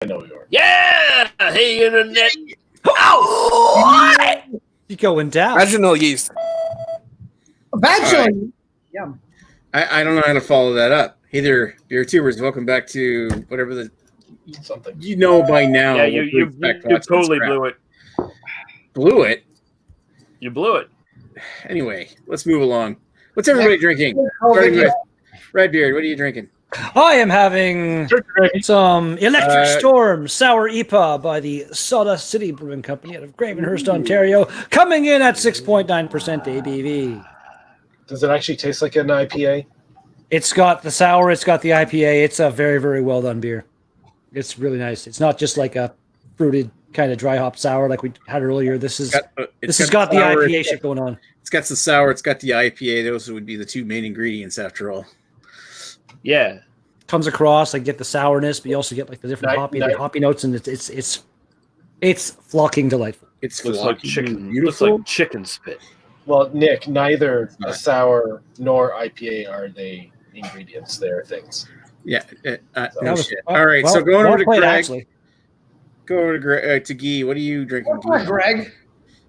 know you are. Yeah! Hey, internet. Ow! You going down? Vaginal yeast. Vaginal. Yeah. I don't know how to follow that up. Hey there, Beertubers. Welcome back to whatever the Something. you know by now. Yeah, you totally blew it. Blew it? You blew it. Anyway, let's move along. What's everybody drinking? Starting with Redbeard, what are you drinking? I am having some Electric Storm Sour Ipa by the Soda City Brewing Company out of Gravenhurst, Ontario, coming in at 6.9% ABV. Does it actually taste like an IPA? It's got the sour, it's got the IPA. It's a very, very well done beer. It's really nice. It's not just like a fruited kind of dry hop sour like we had earlier. This has got the IPA shit going on. It's got the sour, it's got the IPA. Those would be the two main ingredients after all. Yeah. Comes across, like get the sourness, but you also get like the different hoppy notes, and it's flocking delightful. It's looks like chicken. Beautiful. Looks like chicken spit. Well, Nick, neither a sour nor IPA are they ingredients. They are things. Yeah. Shit. All right, so going over to Greg. Actually. Go over to Greg, to Guy. What are you drinking? Guy? Greg.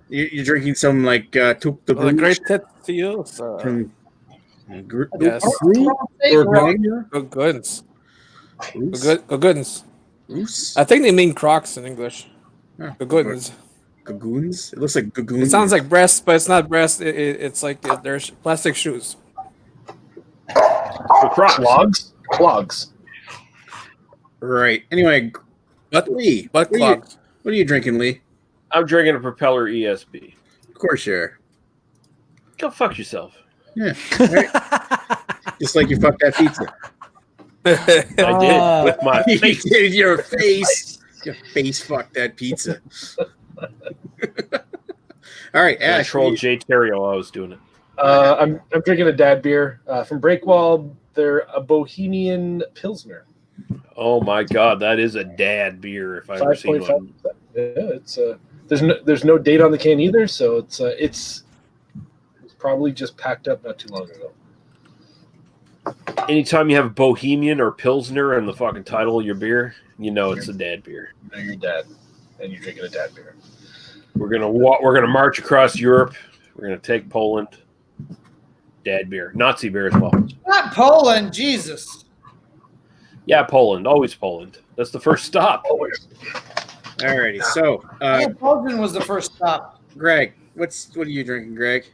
You're drinking some like took the Great tip to you. Yes. Good goods. Good goods. I think they mean Crocs in English. Good goods. Gagoons? It looks like gagoons. It sounds like breast, but it's not breast. It's like there's plastic shoes. Clogs. Right. Anyway, Lee. Butt clogs. What are you drinking, Lee? I'm drinking a Propeller ESB. Of course you are. Go fuck yourself. Yeah. Right. Just like you fucked that pizza. I did with my face. You did your face. Your face fucked that pizza. All right, Ash. I trolled Jay Terrio while I was doing it. I'm drinking a dad beer from Breakwall. They're a Bohemian Pilsner. Oh my god, that is a dad beer if I've ever seen one. Yeah, it's there's no date on the can either, so it's probably just packed up not too long ago. Anytime you have Bohemian or Pilsner in the fucking title of your beer, you know it's a dad beer. You know you're dad, and you're drinking a dad beer. We're gonna march across Europe. We're gonna take Poland. Dad beer, Nazi beer as well. Not Poland, Jesus. Yeah, Poland, always Poland. That's the first stop. Always. Alrighty, so Poland was the first stop. Greg, what are you drinking, Greg?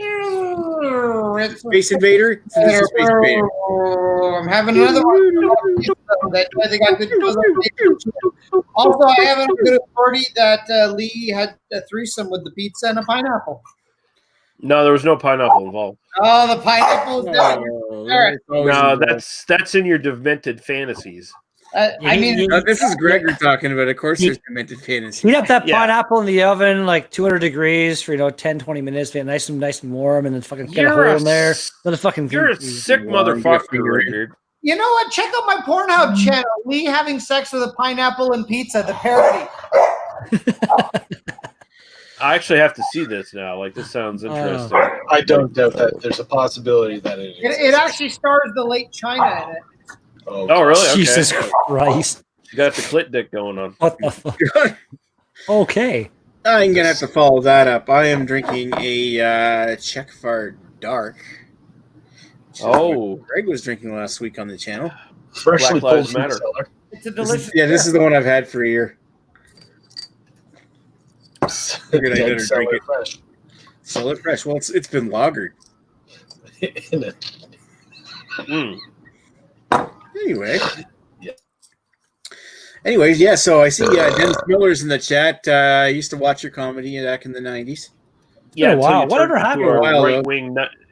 It's Space Invader? This is Space Invader. I'm having another one. That's why they got good. Also, I have a good authority that Lee had a threesome with the pizza and a pineapple. No, there was no pineapple involved. Oh, the pineapple is there. No, that's in your demented fantasies. I mean, this is Greg we're talking about. Of course, there's demented fantasy. Heat up that pineapple in the oven, like 200 degrees for 10, 20 minutes, get nice and warm, and then fucking get a hole in there. Then You're a sick motherfucker, Richard. You know what? Check out my Pornhub channel. Lee having sex with a pineapple and pizza, the parody. I actually have to see this now. Like, this sounds interesting. I don't doubt that there's a possibility that it actually stars the late China in it. Oh really? Okay. Jesus Christ. You got the clit dick going on. What the fuck? Okay. I'm going to have to follow that up. I am drinking a Czech Far Dark. Oh. Greg was drinking last week on the channel. Freshly Black Lives pulled from Matter. the cellar. It's a delicious. This is the one I've had for a year. Figured I better drink it fresh. Cellar fresh. Well, it's been lagered. In it. Anyway. Yeah. Anyways, yeah, so I see Dennis Miller's in the chat. I used to watch your comedy back in the 90s. Yeah, wow. Whatever happened?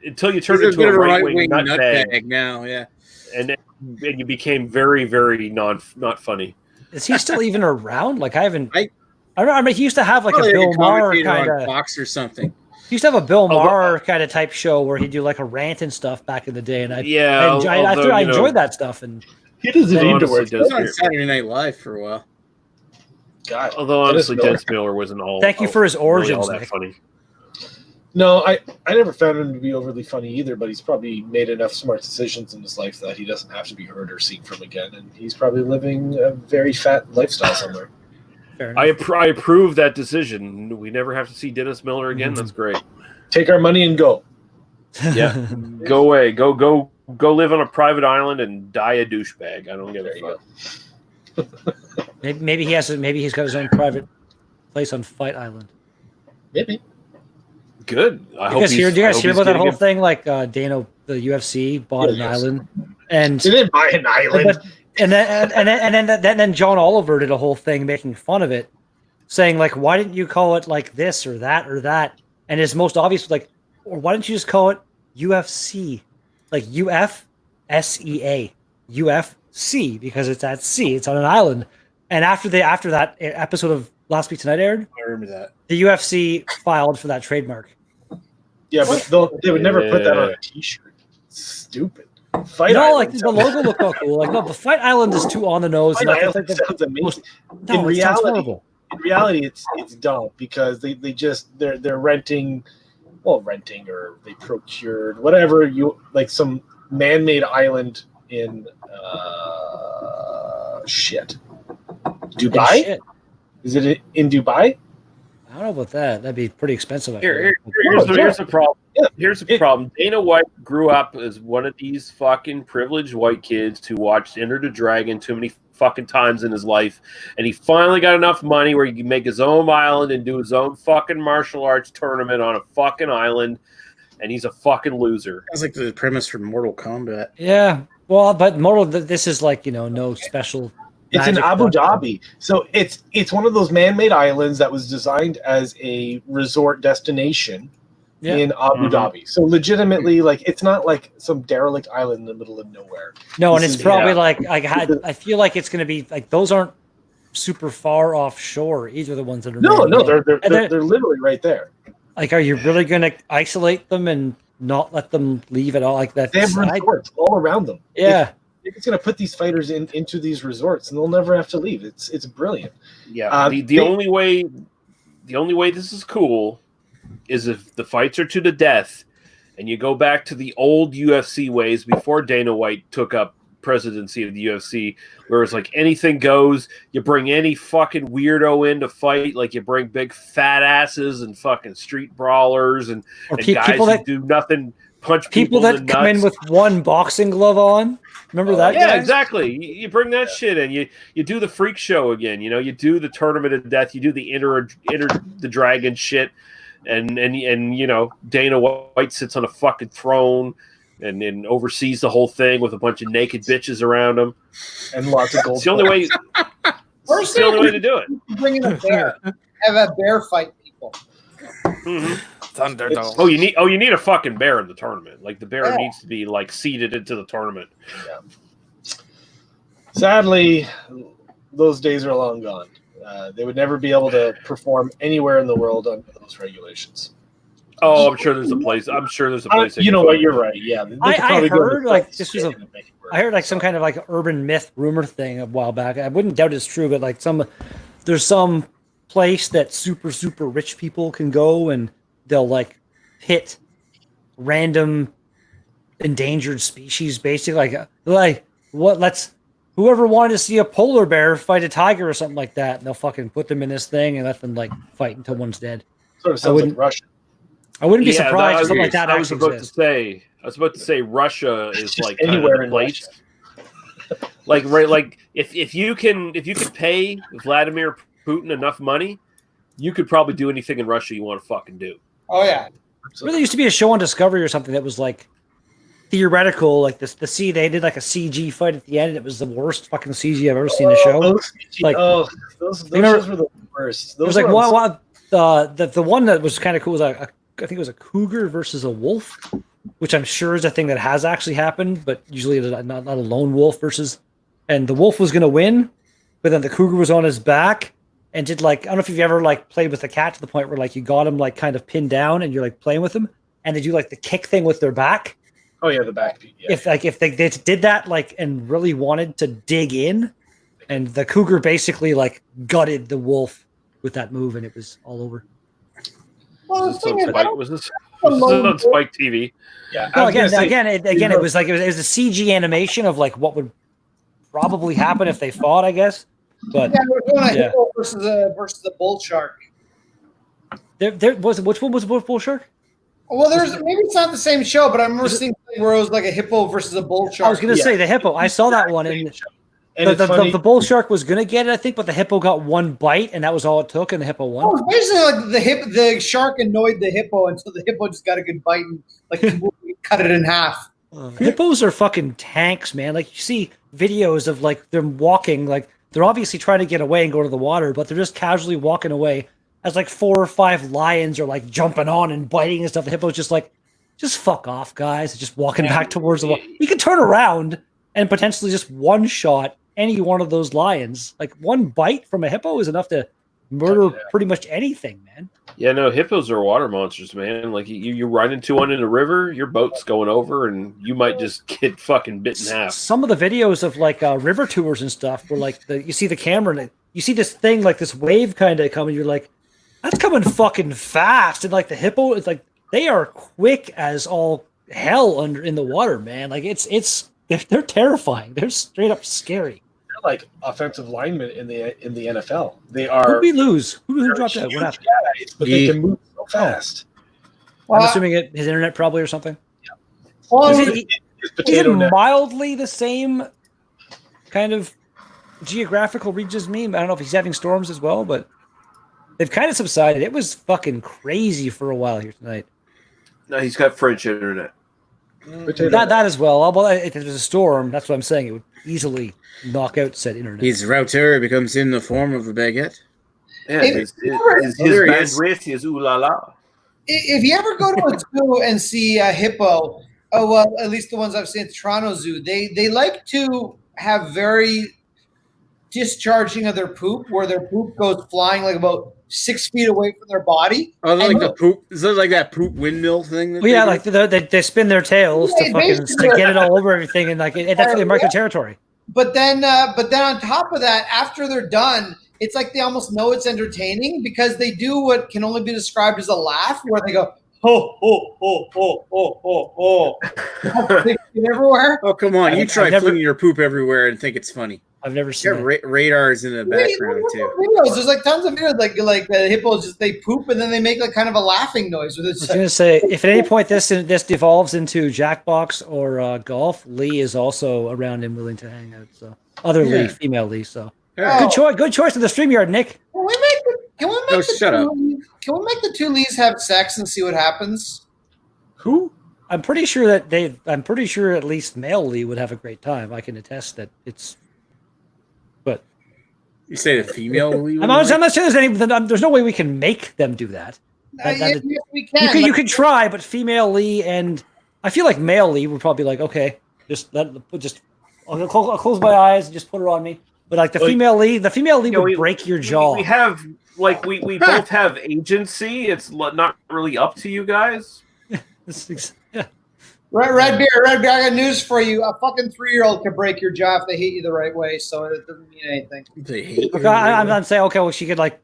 Until you turned into a right-wing nutbag now, yeah. And you became very, very not funny. Is he still even around? Like, I remember he used to have like a Bill Maher kind of Fox or something. He used to have a Bill Maher kind of type show where he'd do like a rant and stuff back in the day, and I enjoyed that stuff. And he doesn't need to work. He was on Saturday Night Live for a while. God, although honestly, Dennis Miller wasn't all. Thank you for his origins. Really all that funny. No, I never found him to be overly funny either, but he's probably made enough smart decisions in his life that he doesn't have to be heard or seen from again, and he's probably living a very fat lifestyle somewhere. I approve that decision. We never have to see Dennis Miller again. That's great. Take our money and go. Yeah, go away. Go live on a private island and die a douchebag. I don't give a fuck. Maybe he's got his own private place on Fight Island. Maybe. Good. Do you guys hear about that whole thing? Like Dana, the UFC bought an island, and they didn't buy an island. And then John Oliver did a whole thing making fun of it, saying like, "Why didn't you call it like this or that or that?" And his most obvious was like, "Or why didn't you just call it UFC, like UFSEA, UFC, because it's at sea, it's on an island." And after that episode of Last Week Tonight aired, I remember that the UFC filed for that trademark. Yeah, but they would never put that on a T-shirt. Stupid. Fight Island like sounds the logo looked all cool. Like no, but Fight Island is too on the nose. Fight Island sounds amazing. No, it sounds horrible. In reality, it's dumb because they're renting or they procured whatever some man-made island in Dubai. Shit. Is it in Dubai? I don't know about that. That'd be pretty expensive. Here's the problem. Yeah. Here's the problem. Dana White grew up as one of these fucking privileged white kids who watched Enter the Dragon too many fucking times in his life, and he finally got enough money where he can make his own island and do his own fucking martial arts tournament on a fucking island, and he's a fucking loser. Sounds like the premise for Mortal Kombat. Yeah, well, but this is like no special. It's in Abu Dhabi, so it's one of those man-made islands that was designed as a resort destination in Abu Dhabi. So legitimately, it's not like some derelict island in the middle of nowhere. No, and it's probably I feel like it's going to be like those aren't super far offshore. Either the ones that are they're literally right there. Like, are you really going to isolate them and not let them leave at all? Like that? They have resorts all around them. Yeah. It's going to put these fighters into these resorts, and they'll never have to leave. It's brilliant. Yeah. The only way this is cool is if the fights are to the death, and you go back to the old UFC ways before Dana White took up presidency of the UFC, where it's like anything goes. You bring any fucking weirdo in to fight, like you bring big fat asses and fucking street brawlers and guys who do nothing. Punch people that come in with one boxing glove on. Remember that? Yeah, exactly. You bring that shit in. You do the freak show again. You do the tournament of death. You do the enter the dragon shit, and Dana White sits on a fucking throne and oversees the whole thing with a bunch of naked bitches around him and lots of gold. It's the only way. It's the only way to do it. Bring in a bear. Have a bear fight people. Mm-hmm. Thunderdome. You need a fucking bear in the tournament. Like the bear needs to be seeded into the tournament. Yeah. Sadly, those days are long gone. They would never be able to perform anywhere in the world under those regulations. Oh, I'm sure there's a place. You know what? You're right. Yeah, I heard I heard some kind of urban myth rumor thing a while back. I wouldn't doubt it's true, but there's some place that super super rich people can go and they'll hit random endangered species, basically whoever wanted to see a polar bear fight a tiger or something like that, and they'll fucking put them in this thing and let them fight until one's dead. Sort of sounds like Russia. I wouldn't be surprised if something like that I was about to say Russia is anywhere in place. If you can pay Vladimir Putin enough money, you could probably do anything in Russia you want to fucking do. Oh yeah. There used to be a show on Discovery or something that was theoretical, the sea. They did a CG fight at the end, and it was the worst fucking CG I've ever seen in a show. Those were the worst. There was the one that was kind of cool was I think it was a cougar versus a wolf, which I'm sure is a thing that has actually happened, but usually not a lone wolf and the wolf was going to win, but then the cougar was on his back and did I don't know if you've ever played with a cat to the point where you got him kind of pinned down and you're playing with him and they do the kick thing with their back. Oh yeah, the back. Yeah. If they did that and really wanted to dig in, and the cougar basically gutted the wolf with that move and it was all over. Well, Was this on Spike TV. Yeah. No, again, it was a CG animation of like what would probably happen if they fought, I guess. But we're doing a hippo versus a bull shark. There was which one was bull shark? Well, maybe it's not the same show, but I remember seeing where it was like a hippo versus a bull shark. I was going to say the hippo. I saw that one, and the bull shark was going to get it, I think, but the hippo got one bite, and that was all it took, and the hippo won. Oh, basically, like the shark annoyed the hippo until the hippo just got a good bite and like cut it in half. Hippos are fucking tanks, man. Like you see videos of like them walking, like they're obviously trying to get away and go to the water, but they're just casually walking away. As like 4 or 5 lions are like jumping on and biting and stuff. The hippo's just like, just fuck off, guys. Just walking back towards the water. You can turn around and potentially just one shot any one of those lions. Like one bite from a hippo is enough to murder pretty much anything, man. Yeah, no, hippos are water monsters, man. Like you run into one in a river, your boat's going over, and you might just get fucking bit in half. Some of the videos of like river tours and stuff where like you see the camera and you see this thing like this wave kind of coming. You're like, that's coming fucking fast, and like the hippo, it's like they are quick as all hell in the water, man. Like they're terrifying. They're straight up scary. They're like offensive linemen in the NFL. They are. Who did we lose? Who dropped out? What happened? Guys, but they can move so fast. I'm assuming his internet probably or something. Yeah. Well, is it mildly the same kind of geographical region as me? I don't know if he's having storms as well, but. They've kind of subsided. It was fucking crazy for a while here tonight. No, he's got French internet. That as well. Well, if there's a storm, that's what I'm saying. It would easily knock out said internet. His router becomes in the form of a baguette. Yeah, his bandwidth is ooh la la. If you ever go to a zoo and see a hippo, well, at least the ones I've seen at the Toronto Zoo, they like to have very discharging of their poop, where their poop goes flying like about 6 feet away from their body. Oh, like the poop. Is that like that poop windmill thing? Well, yeah, like they spin their tails to fucking get it all over everything, and like that's the American territory. But then on top of that, after they're done, it's like they almost know it's entertaining because they do what can only be described as a laugh, where they go ho ho ho ho ho ho ho everywhere. Oh, come on! You try flinging your poop everywhere and think it's funny. I've never seen radars in the background too. Videos. There's like tons of videos like the hippos just they poop and then they make like kind of a laughing noise with it. I was gonna say if at any point this devolves into Jackbox or golf, Lee is also around and willing to hang out. So Lee, female Lee. So good choice of the StreamYard, Nick. Can we make the two Lees have sex and see what happens? Who? I'm pretty sure at least male Lee would have a great time. I can attest that it's. But you say the female Lee? I'm not saying there's no way we can make them do that. Yes, we can. You can try, but female Lee and I feel like male Lee would probably be like, okay, I'll close my eyes and just put her on me. But like the female Lee would break your jaw. We have we both have agency. It's not really up to you guys. Yeah. Red Beer, I got news for you. A fucking 3-year-old can break your jaw if they hit you the right way, so it doesn't mean anything. They hate you. I'm saying, okay, well, she could like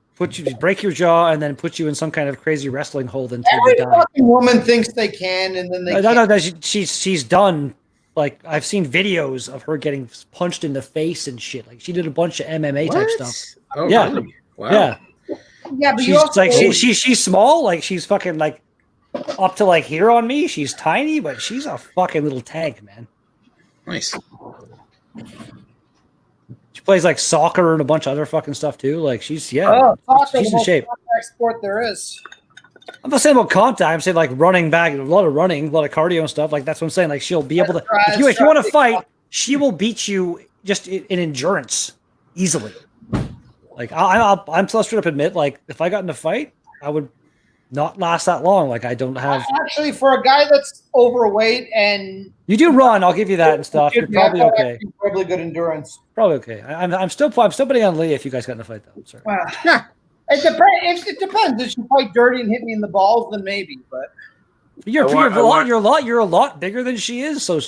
break your jaw and then put you in some kind of crazy wrestling hold until every you die. fucking woman thinks they can, and then they no, she's done. Like I've seen videos of her getting punched in the face and shit. Like she did a bunch of MMA type stuff. Oh, yeah, really? Wow. Yeah, but she's small. Like she's fucking like. Up to like here on me, she's tiny, but she's a fucking little tank, man. Nice. She plays like soccer and a bunch of other fucking stuff too. Like she's she's in shape. Sport there is. I'm not saying about contact. I'm saying like running back, a lot of cardio and stuff. Like that's what I'm saying. Like she'll be able to. If you want to fight, she will beat you just in endurance easily. Like I'm so straight up admit, like if I got in a fight, I would. Not last that long. Like I don't have. Actually, for a guy that's overweight and you do run, I'll give you that and stuff. You're probably okay. Probably good endurance. Probably okay. I'm still betting on Lee if you guys got in a fight though. Sorry. Well, it depends. If you fight dirty and hit me in the balls, then maybe. But you're a lot bigger than she is, so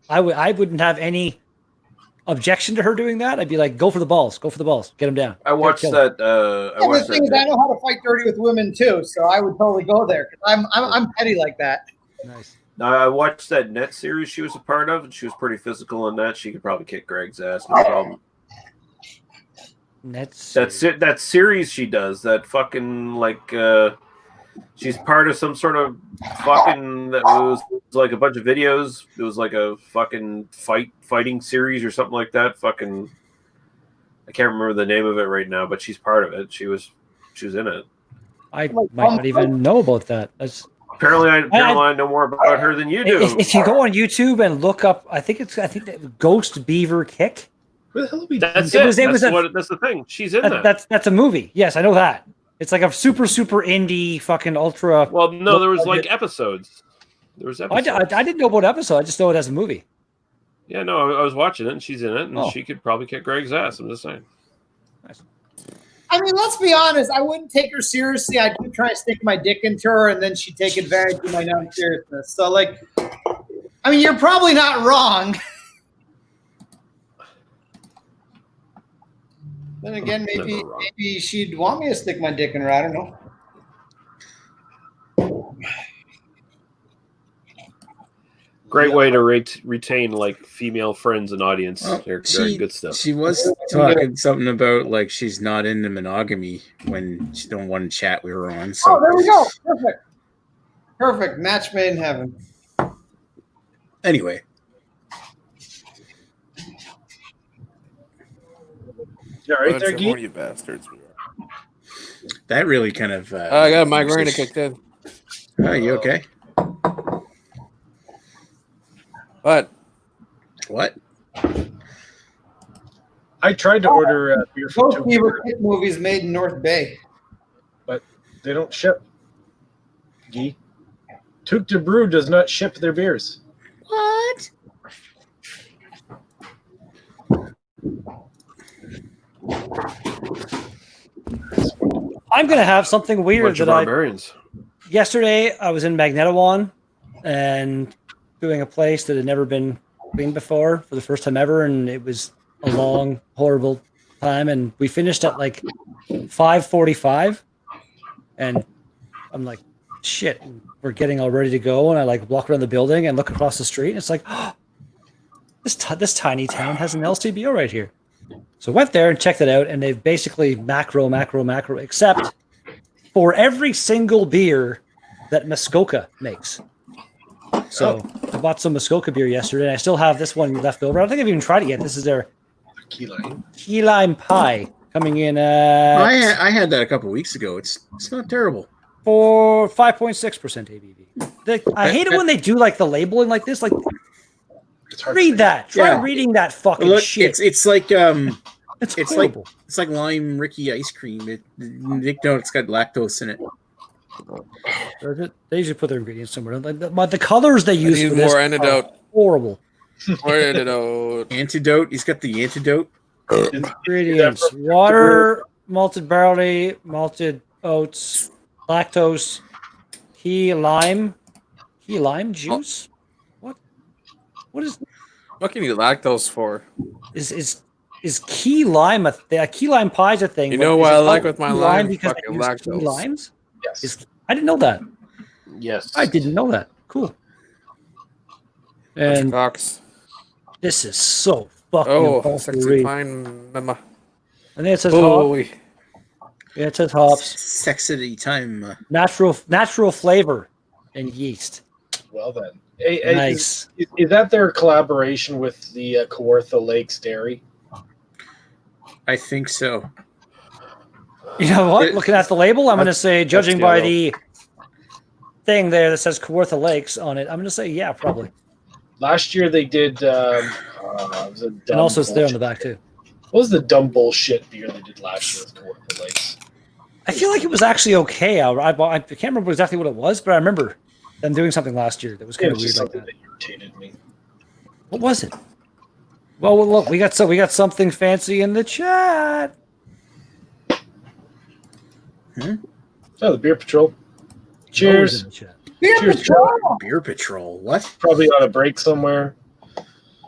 I wouldn't have any objection to her doing that. I'd be like, go for the balls, get him down. I watched that. The thing is, I know how to fight dirty with women too, so I would totally go there because I'm petty like that. Nice. Now, I watched that net series she was a part of, and she was pretty physical in that. She could probably kick Greg's ass, no problem. That series she does, that fucking she's part of some sort of fucking that was like a bunch of videos. It was like a fucking fighting series or something like that. Fucking, I can't remember the name of it right now, but she's part of it. She was in it. I might not even know about that. Apparently I know more about her than you do. If you go on YouTube and look up, I think that Ghost Beaver Kick. Where the hell are we? That's the thing. She's in that. That's a movie. Yes, I know that. It's like a super indie fucking ultra. Well, no, there was like episodes. There was episodes. I didn't know about episode. I just know it as a movie. Yeah, no, I was watching it, and she's in it, and she could probably kick Greg's ass. I'm just saying. Nice. I mean, let's be honest. I wouldn't take her seriously. I'd try to stick my dick into her, and then she'd take advantage of my non-seriousness. So, I mean, you're probably not wrong. Then again, maybe she'd want me to stick my dick in her. I don't know. Great way to retain female friends and audience. They're good stuff. She was talking something about she's not into monogamy when she don't want to chat we were on. So. Oh, there we go. Perfect. Match made in heaven. Anyway. Right there, Geek. You bastards. That really kind of. I got a migraine to kick in. Are you okay? What? I tried to order beer from Ghost Beaver Kick movies made in North Bay, but they don't ship. Gee, Took de Brew does not ship their beers. What? I'm gonna have something weird that yesterday I was in Magnetawan and doing a place that had never been cleaned before for the first time ever, and it was a long, horrible time. And we finished at 5:45, and I'm like, shit, we're getting all ready to go. And I walk around the building and look across the street, and it's like, oh, this tiny town has an LCBO right here. So I went there and checked it out, and they've basically macro, except for every single beer that Muskoka makes. So I bought some Muskoka beer yesterday, and I still have this one left over. I don't think I've even tried it yet. This is their key lime pie coming in. I had that a couple of weeks ago. It's not terrible. For 5.6% ABV. I hate it when they do the labeling like this. Read that. Try reading that fucking shit. It's like it's horrible. It's like lime Ricky ice cream. It's got lactose in it. They usually put their ingredients somewhere. The colors they use for more this antidote. Are horrible. More antidote. Antidote. He's got the antidote. Ingredients: water, malted barley, malted oats, lactose, key lime juice. What is? What can you lactose for? Is key lime a key lime pie is a thing? You know what I like with my lime? Because fucking lactose. Key limes? Yes. I didn't know that. Yes. I didn't know that. Cool. And Cox. This is so fucking sexy pine mama. I think it says hops. Yeah, it says hops. Sexy time. Natural flavor and yeast. Well then. Nice. Is that their collaboration with the Kawartha Lakes Dairy? I think so. You know what? Looking at the label, I'm going to say, judging by the thing there that says Kawartha Lakes on it, I'm going to say, yeah, probably. Last year they did. And also it's there on the back too. What was the dumb bullshit beer they did last year with Kawartha Lakes? I feel like it was actually okay. I can't remember exactly what it was, but I remember them doing something last year that was kind of weird like that. That irritated me. What was it? Well, look, we got something fancy in the chat. Oh, the Beer Patrol. Cheers. Beer Patrol. Beer Patrol. What? Probably on a break somewhere.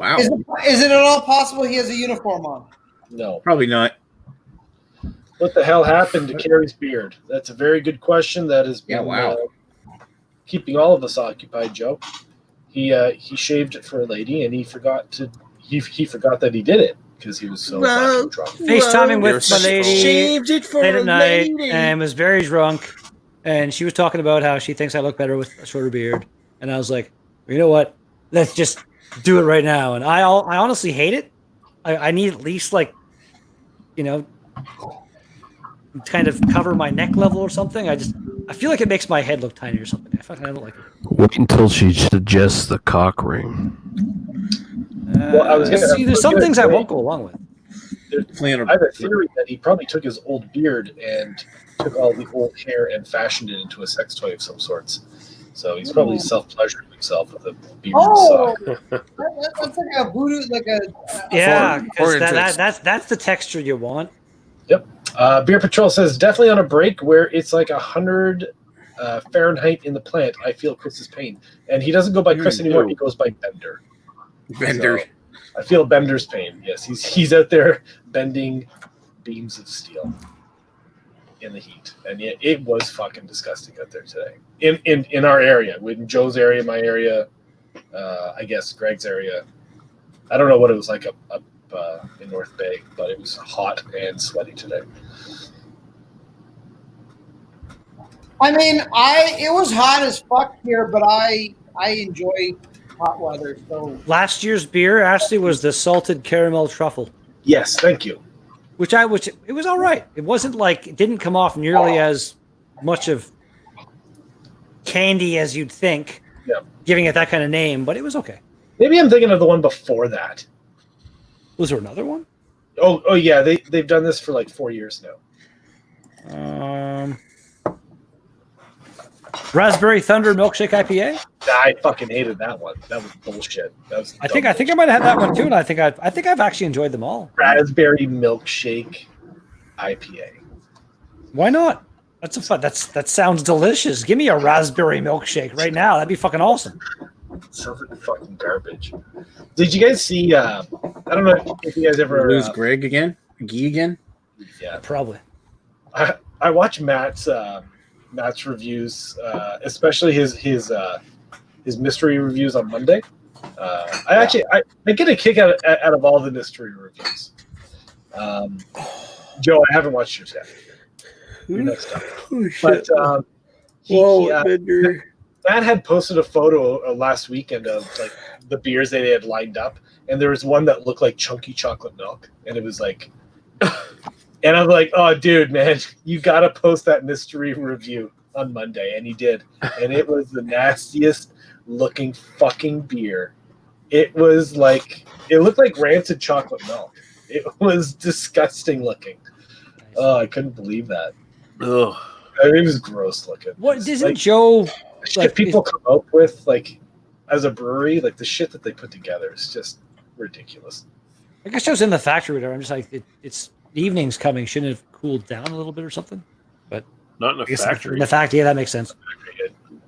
Wow. Is it at all possible he has a uniform on? No. Probably not. What the hell happened to Carrie's beard? That's a very good question. That has been keeping all of us occupied, Joe. He shaved it for a lady, and he forgot that he did it because he was so fucking drunk. FaceTiming with my lady Shaved it for late a at night lady. and was very drunk, and she was talking about how she thinks I look better with a shorter beard, and I was like, you know what? Let's just do it right now. And I honestly hate it. I need at least kind of cover my neck level or something. I feel like it makes my head look tiny or something. I don't like it. Wait until she suggests the cock ring. Well, I was gonna see. There's some things I won't go along with. I have a theory that he probably took his old beard and took all the old hair and fashioned it into a sex toy of some sorts. So he's probably self-pleasuring himself with a beard sock. That's like a voodoo, that's the texture you want. Yep. Beer Patrol says, definitely on a break where it's like 100 Fahrenheit in the plant, I feel Chris's pain. And he doesn't go by Chris anymore, he goes by Bender. Bender. So, I feel Bender's pain. Yes, he's out there bending beams of steel in the heat. And it was fucking disgusting out there today. In our area, in Joe's area, my area, I guess Greg's area. I don't know what it was like up in North Bay, but it was hot and sweaty today. I mean, it was hot as fuck here, but I enjoy hot weather. So last year's beer actually was the salted caramel truffle. Yes, thank you. Which it was all right. It wasn't like it didn't come off nearly as much of candy as you'd think. Yeah. Giving it that kind of name, but it was okay. Maybe I'm thinking of the one before that. Was there another one? Oh yeah, they've done this for like 4 years now. Raspberry Thunder Milkshake IPA. I fucking hated that one. That was bullshit. I think I might have had that one too, and I think I've actually enjoyed them all. Raspberry Milkshake IPA. Why not? That's that sounds delicious. Give me a raspberry milkshake right now. That'd be fucking awesome. Sounds like fucking garbage. Did you guys see? I don't know if you guys ever lose Greg again, Guy again. Yeah, probably. I watch Matt's reviews, especially his mystery reviews on Monday. I get a kick out of all the mystery reviews. Joe, I haven't watched yours yet. You're next up. Oh, shit. But Matt had posted a photo last weekend of like the beers that they had lined up, and there was one that looked like chunky chocolate milk, and it was like, and I'm like, oh, dude, man, you gotta post that mystery review on Monday, and he did, and it was the nastiest looking fucking beer. It was like, it looked like rancid chocolate milk. It was disgusting looking. Oh, I couldn't believe that. Ugh. It was gross looking. What doesn't Joe? Shit people come up with, like, as a brewery, like the shit that they put together is just ridiculous. I guess Joe's in the factory there. I'm just like, it's evening's coming. Shouldn't it have cooled down a little bit or something? But not in the factory. In the factory, yeah, that makes sense.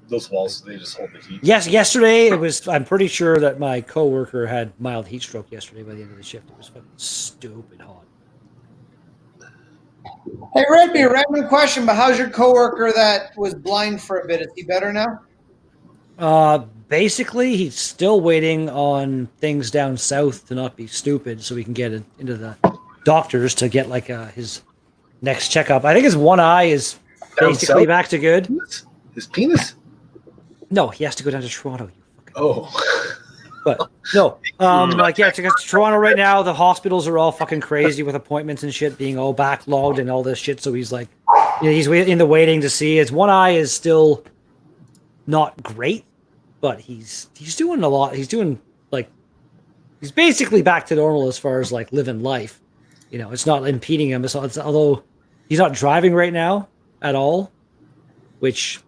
Those walls, they just hold the heat. Yes, yesterday it was. I'm pretty sure that my coworker had mild heat stroke yesterday by the end of the shift. It was fucking stupid hot. Hey, Redby, random question, but how's your coworker that was blind for a bit? Is he better now? Basically, he's still waiting on things down south to not be stupid, so we can get into the doctors to get like his next checkup. I think his one eye is basically back to good. His penis? No, he has to go down to Toronto. Oh. But no, to get to Toronto right now, the hospitals are all fucking crazy with appointments and shit being all backlogged and all this shit. So he's like, he's in the waiting to see. His one eye is still not great, but he's doing a lot. He's doing he's basically back to normal as far as like living life. You know, it's not impeding him. Although he's not driving right now at all, which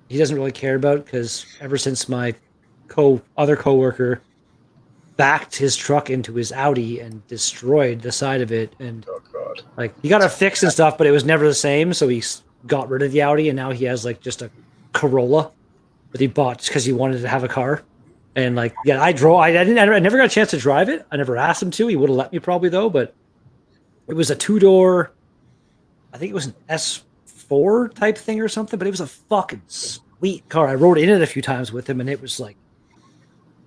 he doesn't really care about because ever since my other coworker backed his truck into his Audi and destroyed the side of it, and he got it fixed and stuff, but it was never the same. So he got rid of the Audi, and now he has like just a Corolla that he bought just because he wanted to have a car. And like, yeah, I never got a chance to drive it. I never asked him to. He would have let me probably though, but it was a 2-door. I think it was an S4 type thing or something, but it was a fucking sweet car. I rode in it a few times with him, and it was like,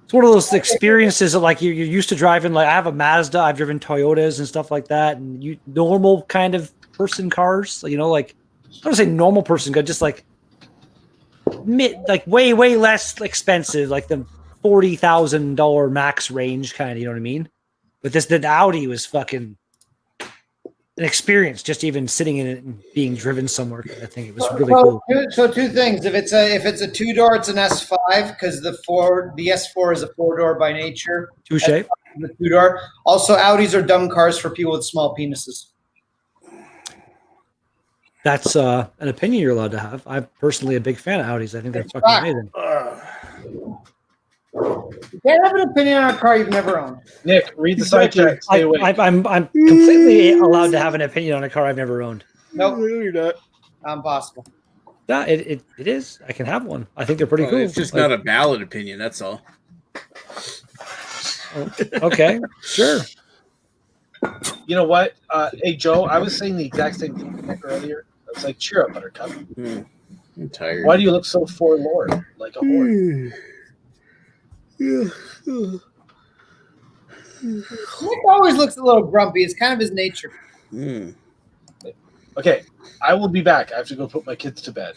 it's one of those experiences that like you're used to driving. Like I have a Mazda, I've driven Toyotas and stuff like that, and normal kind of person cars. You know, like I don't want to say normal person, but just like way less expensive, like the $40,000 max range kind of. You know what I mean? But the Audi was fucking an experience, just even sitting in it and being driven somewhere. I think it was really cool. So two things: if it's a 2-door, it's an S5 because the S4 is a 4-door by nature. Touche. The 2-door. Also, Audis are dumb cars for people with small penises. That's an opinion you're allowed to have. I'm personally a big fan of Audis. I think they're fucking amazing. You can't have an opinion on a car you've never owned. Nick, read the side check. Stay awake. I'm completely allowed to have an opinion on a car I've never owned. Nope. No, you're not. Impossible. Yeah, it is. I can have one. I think they're pretty cool. It's just not a valid opinion. That's all. Okay, sure. You know what? Hey, Joe, I was saying the exact same thing to Nick earlier. I was like, cheer up, Buttercup. I'm tired. Why do you look so forlorn, like a horse? Nick always looks a little grumpy. It's kind of his nature. Okay, I will be back. I have to go put my kids to bed.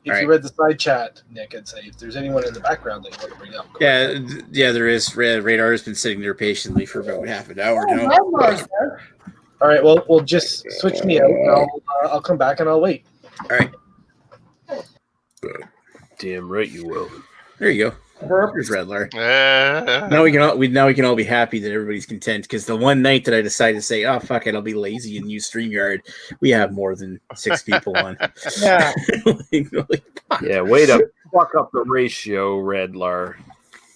If you read the side chat, Nick, I'd say if there's anyone in the background that you want to bring up. Yeah, there is. Radar has been sitting there patiently for about half an hour now. All right, well, we'll just switch me out, and I'll come back and I'll wait. All right. Damn right you will. There you go. There's Redler. Now we can all be happy that everybody's content because the one night that I decided to say, "Oh fuck it, I'll be lazy and use StreamYard," we have more than 6 people on. Yeah. Yeah, way to fuck up the ratio, Redlar.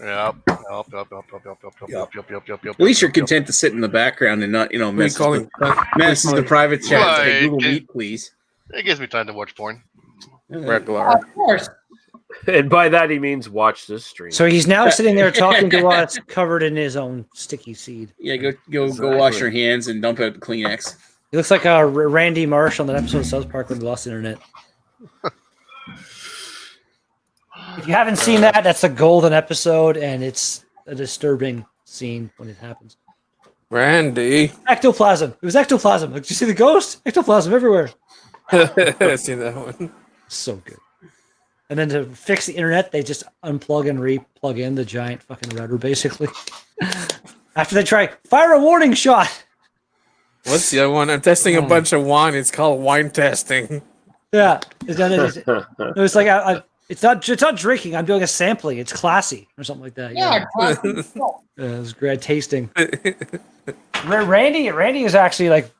Yep. At least you're content to sit in the background and not, mess the private chat. Right. Hey, Google Meet, please. It gives me time to watch porn. Regular. Of course. And by that he means watch this stream. So he's now sitting there talking to us, covered in his own sticky seed. Yeah, go wash your hands and dump out the Kleenex. He looks like Randy Marsh on that episode of South Park when he lost internet. If you haven't seen that, that's a golden episode, and it's a disturbing scene when it happens. Randy. Ectoplasm. It was ectoplasm. Did you see the ghost? Ectoplasm everywhere. I've seen that one. So good. And then to fix the internet, they just unplug and re-plug in the giant fucking router, basically. After they try, fire a warning shot. What's the other one? I'm testing a bunch of wine. It's called wine testing. Yeah. It's like, it's not drinking. I'm doing a sampling. It's classy or something like that. Yeah. It was great tasting. Randy is actually like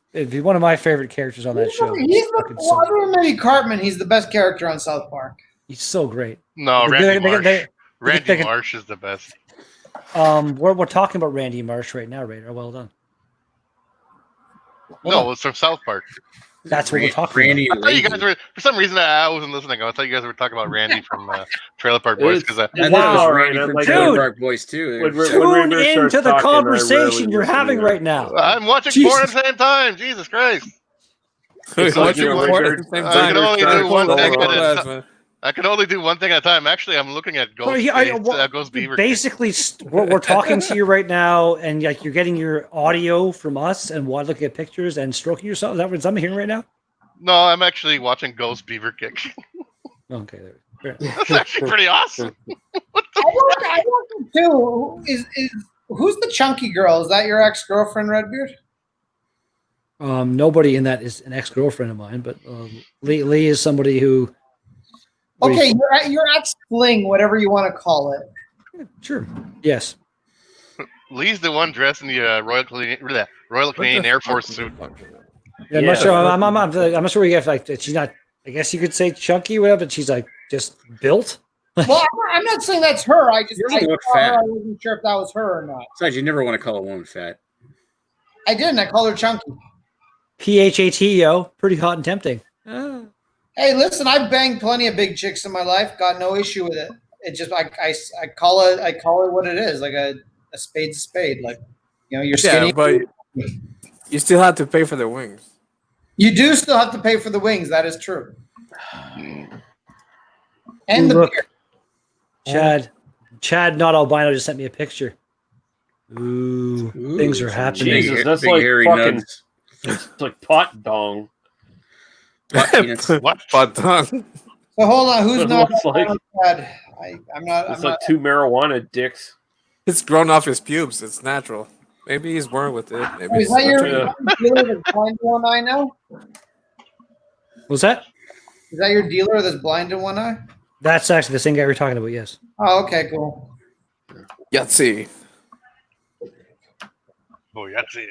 one of my favorite characters on that show. Other than Eddie Cartman, he's the best character on South Park. He's so great. No, Randy Marsh is the best. We're talking about Randy Marsh right now, Radar. Well done. No, it's from South Park. That's what we're talking about. I thought you guys were, for some reason, I wasn't listening. I thought you guys were talking about Randy from Trailer Park Boys. Because wow, Randy from Trailer Park Boys too. Tune into the conversation you're having right now. I'm watching porn at the same time. Jesus Christ! I can only do one thing at a time. Actually, I'm looking at Ghost Beaver. Basically, we're talking to you right now, and like you're getting your audio from us, and looking at pictures and stroking yourself. Is that what I'm hearing right now? No, I'm actually watching Ghost Beaver Kick. Okay, that's actually pretty awesome. I wonder too. Who's the chunky girl? Is that your ex-girlfriend, Redbeard? Nobody in that is an ex-girlfriend of mine, but Lee is somebody who. Okay, your ex-fling, whatever you want to call it. Yeah, sure. Yes. Lee's the one dressed in the Royal Canadian Air Force suit. Yeah, I'm not sure. I'm not sure we get like she's not. I guess you could say chunky, whatever. But she's like just built. Well, I'm not saying that's her. I look fat. I wasn't sure if that was her or not. Besides, you never want to call a woman fat. I didn't. I called her chunky. PHAT, yo, pretty hot and tempting. Hey, listen, I've banged plenty of big chicks in my life. Got no issue with it. it just I call it what it is, like a spade's a spade. Like, you're skinny. Yeah, but you still have to pay for the wings. You do still have to pay for the wings. That is true. And the beer. Chad, not albino, just sent me a picture. Ooh, things are happening. Jesus, that's like fucking. It's like pot dong. What pot dong? So hold on, who's not? Like, I'm not. It's like 2 marijuana dicks. It's grown off his pubes. It's natural. Maybe he's born with it. Maybe is that your dealer that's blind in one eye now? What's that? Is that your dealer that's blind in one eye? That's actually the same guy we're talking about. Yes. Oh, okay, cool. Yahtzee. Oh, Yahtzee.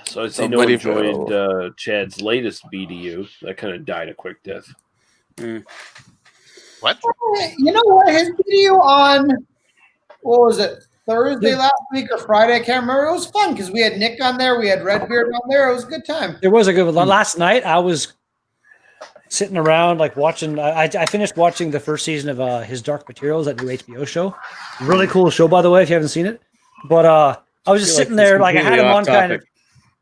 So I see no one enjoyed Chad's latest BDU. That kind of died a quick death. What? You know what? His video on, what was it, Thursday last week or Friday? I can't remember. It was fun because we had Nick on there. We had Redbeard on there. It was a good time. It was a good one. Last night, I was sitting around like watching. I finished watching the first season of his Dark Materials, that new HBO show. Really cool show, by the way, if you haven't seen it. But I was just sitting there, like I had him on kind of.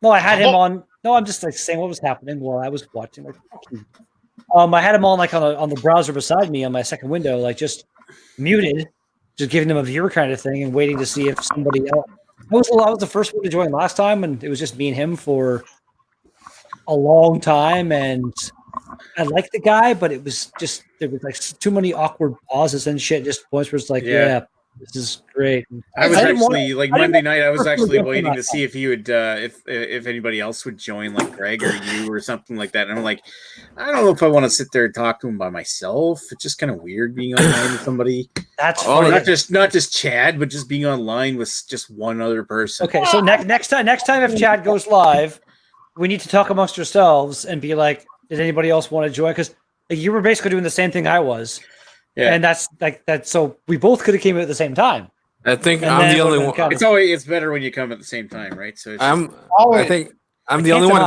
No, I had him on. No, I'm just like saying what was happening while I was watching. Like, I had him on like on the browser beside me on my second window, like just muted, just giving them a viewer kind of thing and waiting to see if somebody else. I was the first one to join last time, and it was just me and him for a long time, and I liked the guy, but it was just there was like too many awkward pauses and shit. Just points where it's like, yeah, this is great. I was actually like Monday night. I was actually waiting to see if he would, if anybody else would join, like Greg or you or something like that. And I'm like, I don't know if I want to sit there and talk to him by myself. It's just kind of weird being online with somebody. That's funny. Not just Chad, but just being online with just one other person. Okay, so next time if Chad goes live, we need to talk amongst ourselves and be like, did anybody else want to join? Because you were basically doing the same thing I was. Yeah. And that's like that. So we both could have came at the same time. I think I'm the only one. It's better when you come at the same time, right? So I think I'm the only one.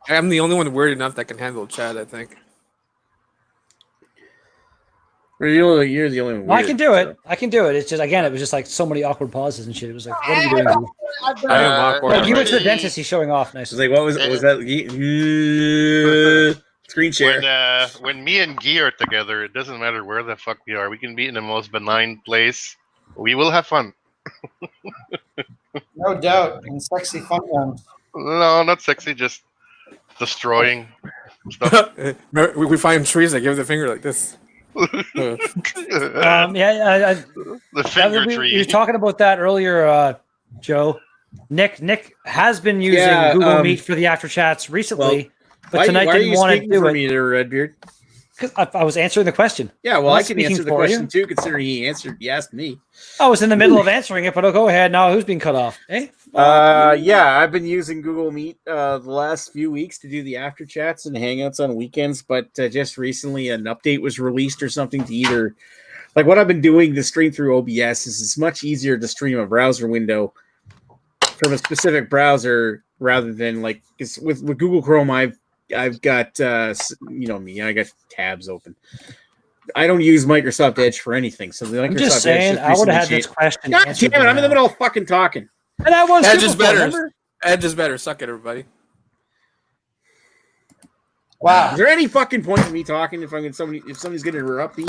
I'm the only one weird enough that can handle chat. I think. You're the only one. Well, I can do it. So. I can do it. It's just it was just like so many awkward pauses and shit. It was like, what are you doing? I am awkward. Like, you went to the dentist. He's showing off. Nice. Like, what was that? Screen share. When me and Guy are together, it doesn't matter where the fuck we are. We can be in the most benign place. We will have fun. No doubt. And sexy fun times. No, not sexy. Just destroying stuff. We find trees that give the finger like this. The finger tree. You were talking about that earlier, Joe. Nick has been using Google Meet for the after chats recently. But tonight didn't want to do it. Me there, Redbeard? Because I was answering the question. Yeah, well, I can answer the question too, considering he asked me. I was in the middle of answering it, but I'll go ahead now. Who's being cut off? Eh? I've been using Google Meet the last few weeks to do the after chats and hangouts on weekends, but just recently an update was released or something to either. Like what I've been doing to stream through OBS is it's much easier to stream a browser window from a specific browser rather than like with Google Chrome. I've got me. I got tabs open. I don't use Microsoft Edge for anything. So the Microsoft I'm just saying, I would have had this question. God damn it! I'm in the middle of fucking talking. And I was Edge is better. Edge is better. Suck it, everybody. Wow. Is there any fucking point in me talking if somebody's going to interrupt me?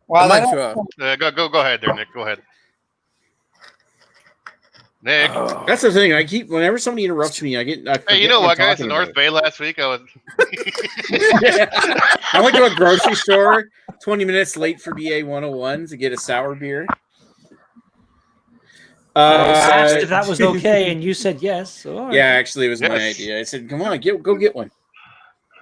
Well, go ahead there, Nick. Go ahead. Nick. That's the thing. Whenever somebody interrupts me, hey, you know what, guys? In North Bay last week, I went to a grocery store 20 minutes late for BA 101 to get a sour beer. I asked if that was okay, and you said yes. So, right. Yeah, actually, it was my idea. I said, "Come on, go get one."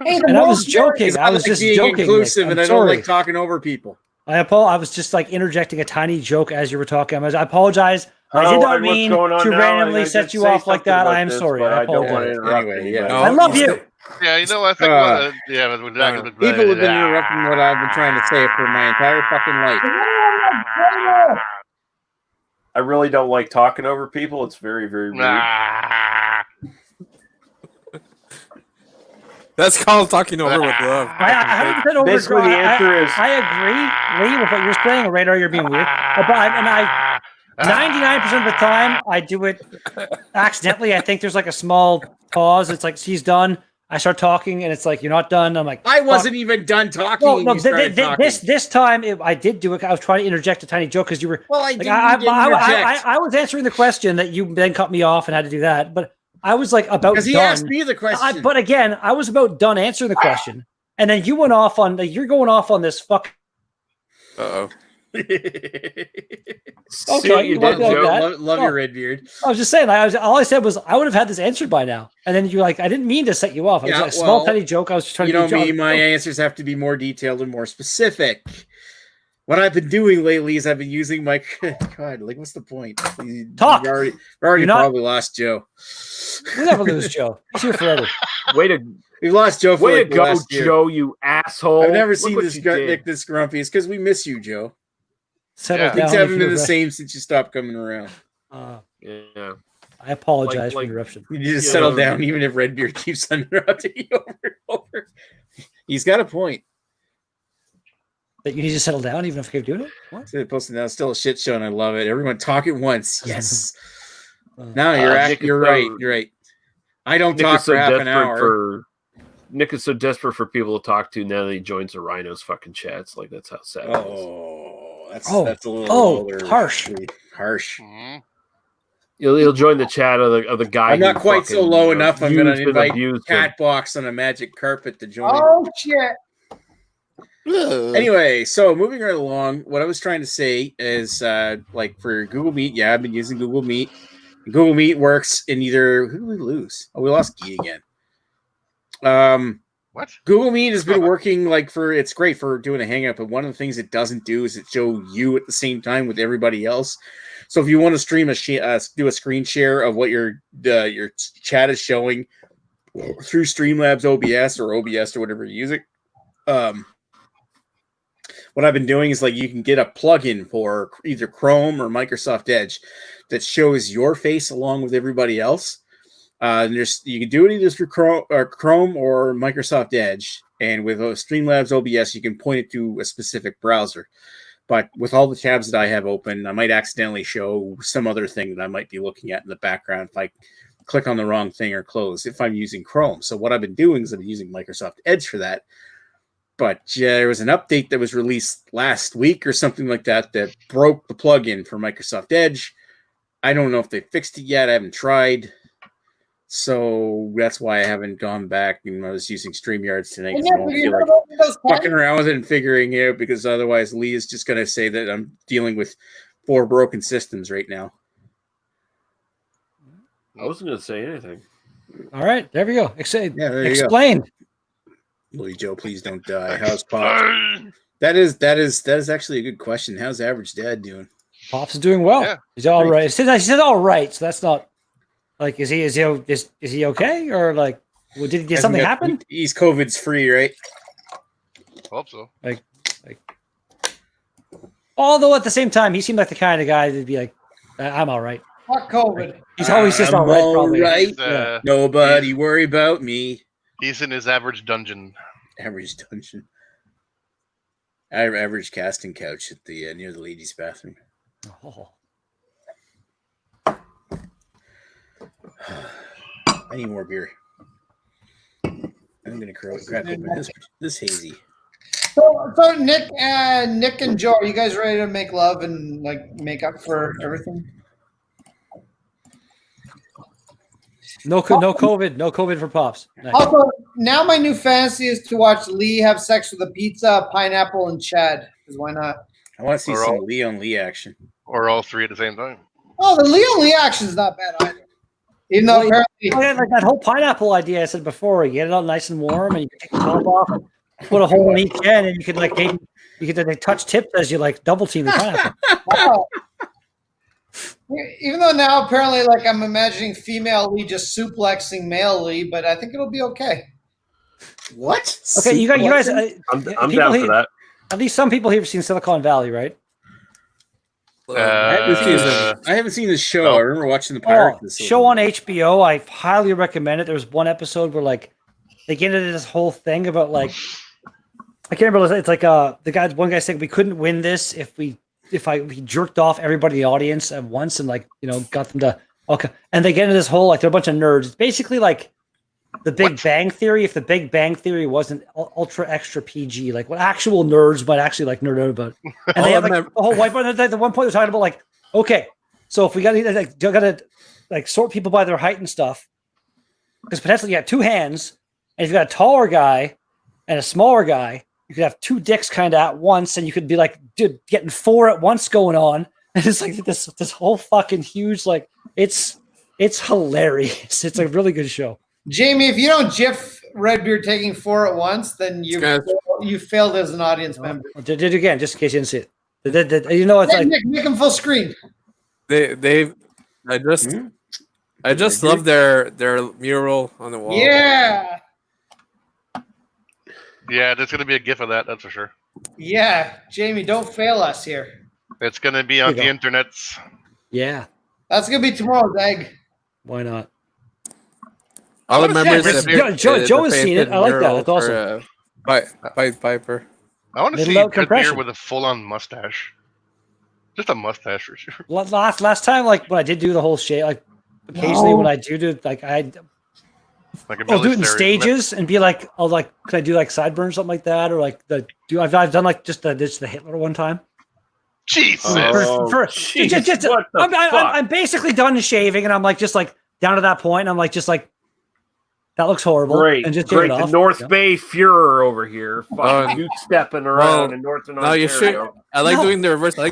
Hey, and I was joking. I was just joking. Inclusive, and I don't like talking over people. I was just like interjecting a tiny joke as you were talking. I apologize. I did not mean to randomly set you off like that. I am sorry. I apologize. Anyway, I love you. Yeah, you know what? People have been interrupting what I've been trying to say for my entire fucking life. I really don't like talking over people. It's very, very rude. That's called talking over with love. I 100% over. Basically, the answer is I agree, Lee, with what you're saying. Radar, you're being weird. But I 99% of the time I do it accidentally. I think there's like a small pause. It's like she's done. I start talking, and it's like you're not done. I'm like I wasn't even done talking. No, talking. this time I did do it. I was trying to interject a tiny joke because you were. Well, I like, didn't interject. I was answering the question that you then cut me off and had to do that, but I was like about because he done. asked me the question. But again, I was about done answering the question, and then you went off on. You're going off on this fuck. Uh-oh. Okay, you did, Joe. Love your red beard. I was just saying. All I said was I would have had this answered by now, and then you're like, I didn't mean to set you off. It was like a small tiny joke. I was just trying to. You know me. My answers have to be more detailed and more specific. What I've been doing lately is I've been using my God. Like, what's the point? Talk. We already probably lost Joe. We'll never lose Joe. He's here forever. We lost Joe. Way to go, Joe! You asshole. I've never seen Nick this grumpy. It's because we miss you, Joe. Settle down. Things haven't been the same since you stopped coming around. Yeah. I apologize for the interruption. You need to settle down, even if Redbeard keeps interrupting you over and over. He's got a point. That you need to settle down, even if you keep doing it? What? Posting now, still a shit show, and I love it. Everyone talk at once. Yes. No, you're right. You're right. I don't talk for half an hour. Nick is so desperate for people to talk to now that he joins the Rhinos fucking chats. Like, that's how sad it is. That's a little harsh. Harsh. Mm-hmm. He'll join the chat of the guy. I'm not quite so low enough. I'm going to invite Catbox on a magic carpet to join. Oh shit! Anyway, so moving right along, what I was trying to say is, like for Google Meet, I've been using Google Meet. Google Meet works in either. Who did we lose? Oh, we lost Guy again. What? Google Meet has been working it's great for doing a hangout, but one of the things it doesn't do is it show you at the same time with everybody else. So if you want to stream do a screen share of what your chat is showing through Streamlabs OBS or whatever you're using, what I've been doing is you can get a plugin for either Chrome or Microsoft Edge that shows your face along with everybody else. You can do it either through Chrome or Microsoft Edge, and with Streamlabs OBS, you can point it to a specific browser. But with all the tabs that I have open, I might accidentally show some other thing that I might be looking at in the background if I click on the wrong thing or close if I'm using Chrome. So what I've been doing is I've been using Microsoft Edge for that. But there was an update that was released last week or something like that broke the plugin for Microsoft Edge. I don't know if they fixed it yet. I haven't tried. So that's why I haven't gone back. I was using StreamYards tonight. I don't feel like fucking around with it and figuring it out, because otherwise Lee is just going to say that I'm dealing with 4 broken systems right now. I wasn't going to say anything. All right, there we go. Explain. Louis Joe, please don't die. How's Pops? That is actually a good question. How's Average Dad doing? Pops is doing well. Yeah. He's all right. He said all right, so that's not is he okay, or did something happen? He's COVID's free, right? Hope so. Although at the same time, he seemed like the kind of guy that'd be like, I'm all right. Fuck COVID. He's always just all right. Probably. Right. Nobody worry about me. He's in his average dungeon. Average dungeon. Average casting couch at the near the ladies' bathroom. Oh. I need more beer. I'm gonna crack open this hazy. So Nick and Joe, are you guys ready to make love and make up for everything? No COVID for Pops. Nice. Also, now my new fantasy is to watch Lee have sex with a pizza, pineapple, and Chad. Because why not? I want to see some Lee on Lee action. Or all 3 at the same time. Oh, the Lee on Lee action is not bad either. Even though apparently, that whole pineapple idea I said before, you get it all nice and warm, and you can take the top off, and put a hole in each end, and you could touch tips as you double team the pineapple. Wow. Even though now apparently I'm imagining female Lee just suplexing male Lee, but I think it'll be okay. What? Okay, you guys. I'm down for that. At least some people here have seen Silicon Valley, right? I haven't seen the show. I remember watching the pirate. Show on HBO. I highly recommend it. There was one episode where they get into this whole thing about like I can't remember. It's like one guy said we couldn't win this if we jerked off everybody in the audience at once and like got them to okay. And they get into this whole like they're a bunch of nerds. It's basically like the Big Bang Theory. If the Big Bang Theory wasn't ultra extra PG, like what actual nerds might actually like nerd out about. And they have like the whole whiteboard. At the one point they're talking about like okay, so if we got to sort people by their height and stuff, because potentially you have two hands, and if you got a taller guy and a smaller guy. You could have two dicks kind of at once, and you could be like, dude, getting four at once going on. And it's like this whole fucking huge, like, it's hilarious. It's a really good show. Jamie, if you don't GIF Redbeard taking four at once, then you failed as an audience member. Did it again, just in case you didn't see it. It's like make them full screen. I just love their mural on the wall. Yeah. Yeah, there's going to be a GIF of that, that's for sure. Yeah, Jamie, don't fail us here. It's going to be on the internets. Yeah. That's going to be tomorrow's egg. Why not? All the members Joe has seen it. I like that. That's awesome. Piper. I want to see Redbeard with a full-on mustache. Just a mustache for sure. Last time, like, when I did do the whole shade, like, occasionally when I do, like, I'll do it in stages and be like, can I do like sideburns, something like that, or like I've done like just the Hitler one time. Jesus, I'm basically done shaving, and I'm like just like down to that point. And I'm like just like that looks horrible. Great, and just great. The North Bay Führer over here, fucking stepping around in Northern Ontario. You should. I like doing the reverse. I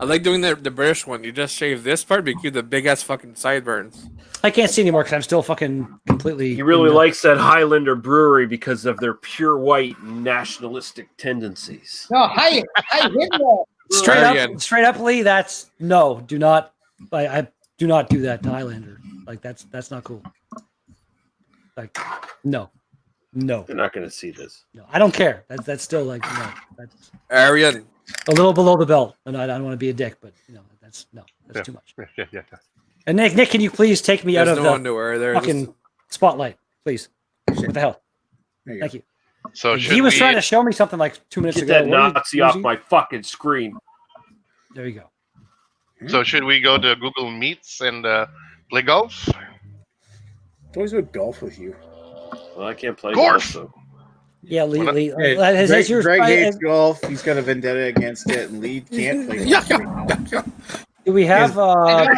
like doing the British one. You just shave this part, but you keep the big ass fucking sideburns. I can't see anymore because I'm still fucking completely. He really likes that Highlander brewery because of their pure white nationalistic tendencies. No, hi Hitler. Straight up, Lee. That's no. Do not. I do not do that to Highlander. Like that's not cool. Like no. They're not going to see this. No, I don't care. That's still like no. That's Aryan. A little below the belt, and I don't want to be a dick, but that's too much. Yeah. And Nick, can you please take me out of the underwear fucking spotlight, please? What the hell? Thank you. So he was trying to show me something like 2 minutes ago. Get that Nazi off my fucking screen. There you go. So should we go to Google Meets and play golf? It's always about golf with you. Well, I can't play golf. So. Yeah, Lee. Greg hates golf. He's got a vendetta against it, and Lee can't play golf. Do we have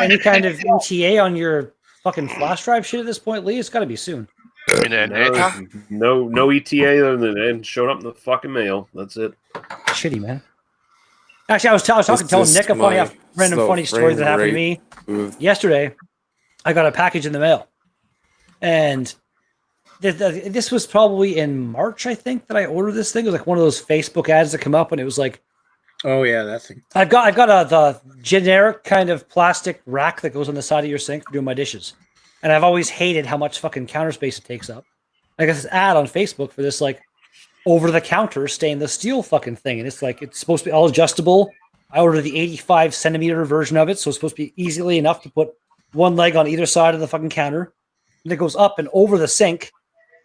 any kind of ETA on your fucking flash drive shit at this point, Lee? It's got to be soon. No ETA other than it showed up in the fucking mail. That's it. Shitty, man. Actually, I was telling Nick a funny story that happened to me yesterday. I got a package in the mail, and this was probably in March, I think, that I ordered this thing. It was like one of those Facebook ads that come up, and it was like, oh yeah, that thing. I've got the generic kind of plastic rack that goes on the side of your sink for doing my dishes, and I've always hated how much fucking counter space it takes up. I got this ad on Facebook for this like over the counter stainless steel fucking thing, and it's like it's supposed to be all adjustable. I ordered the 85 centimeter version of it, so it's supposed to be easily enough to put one leg on either side of the fucking counter, and it goes up and over the sink.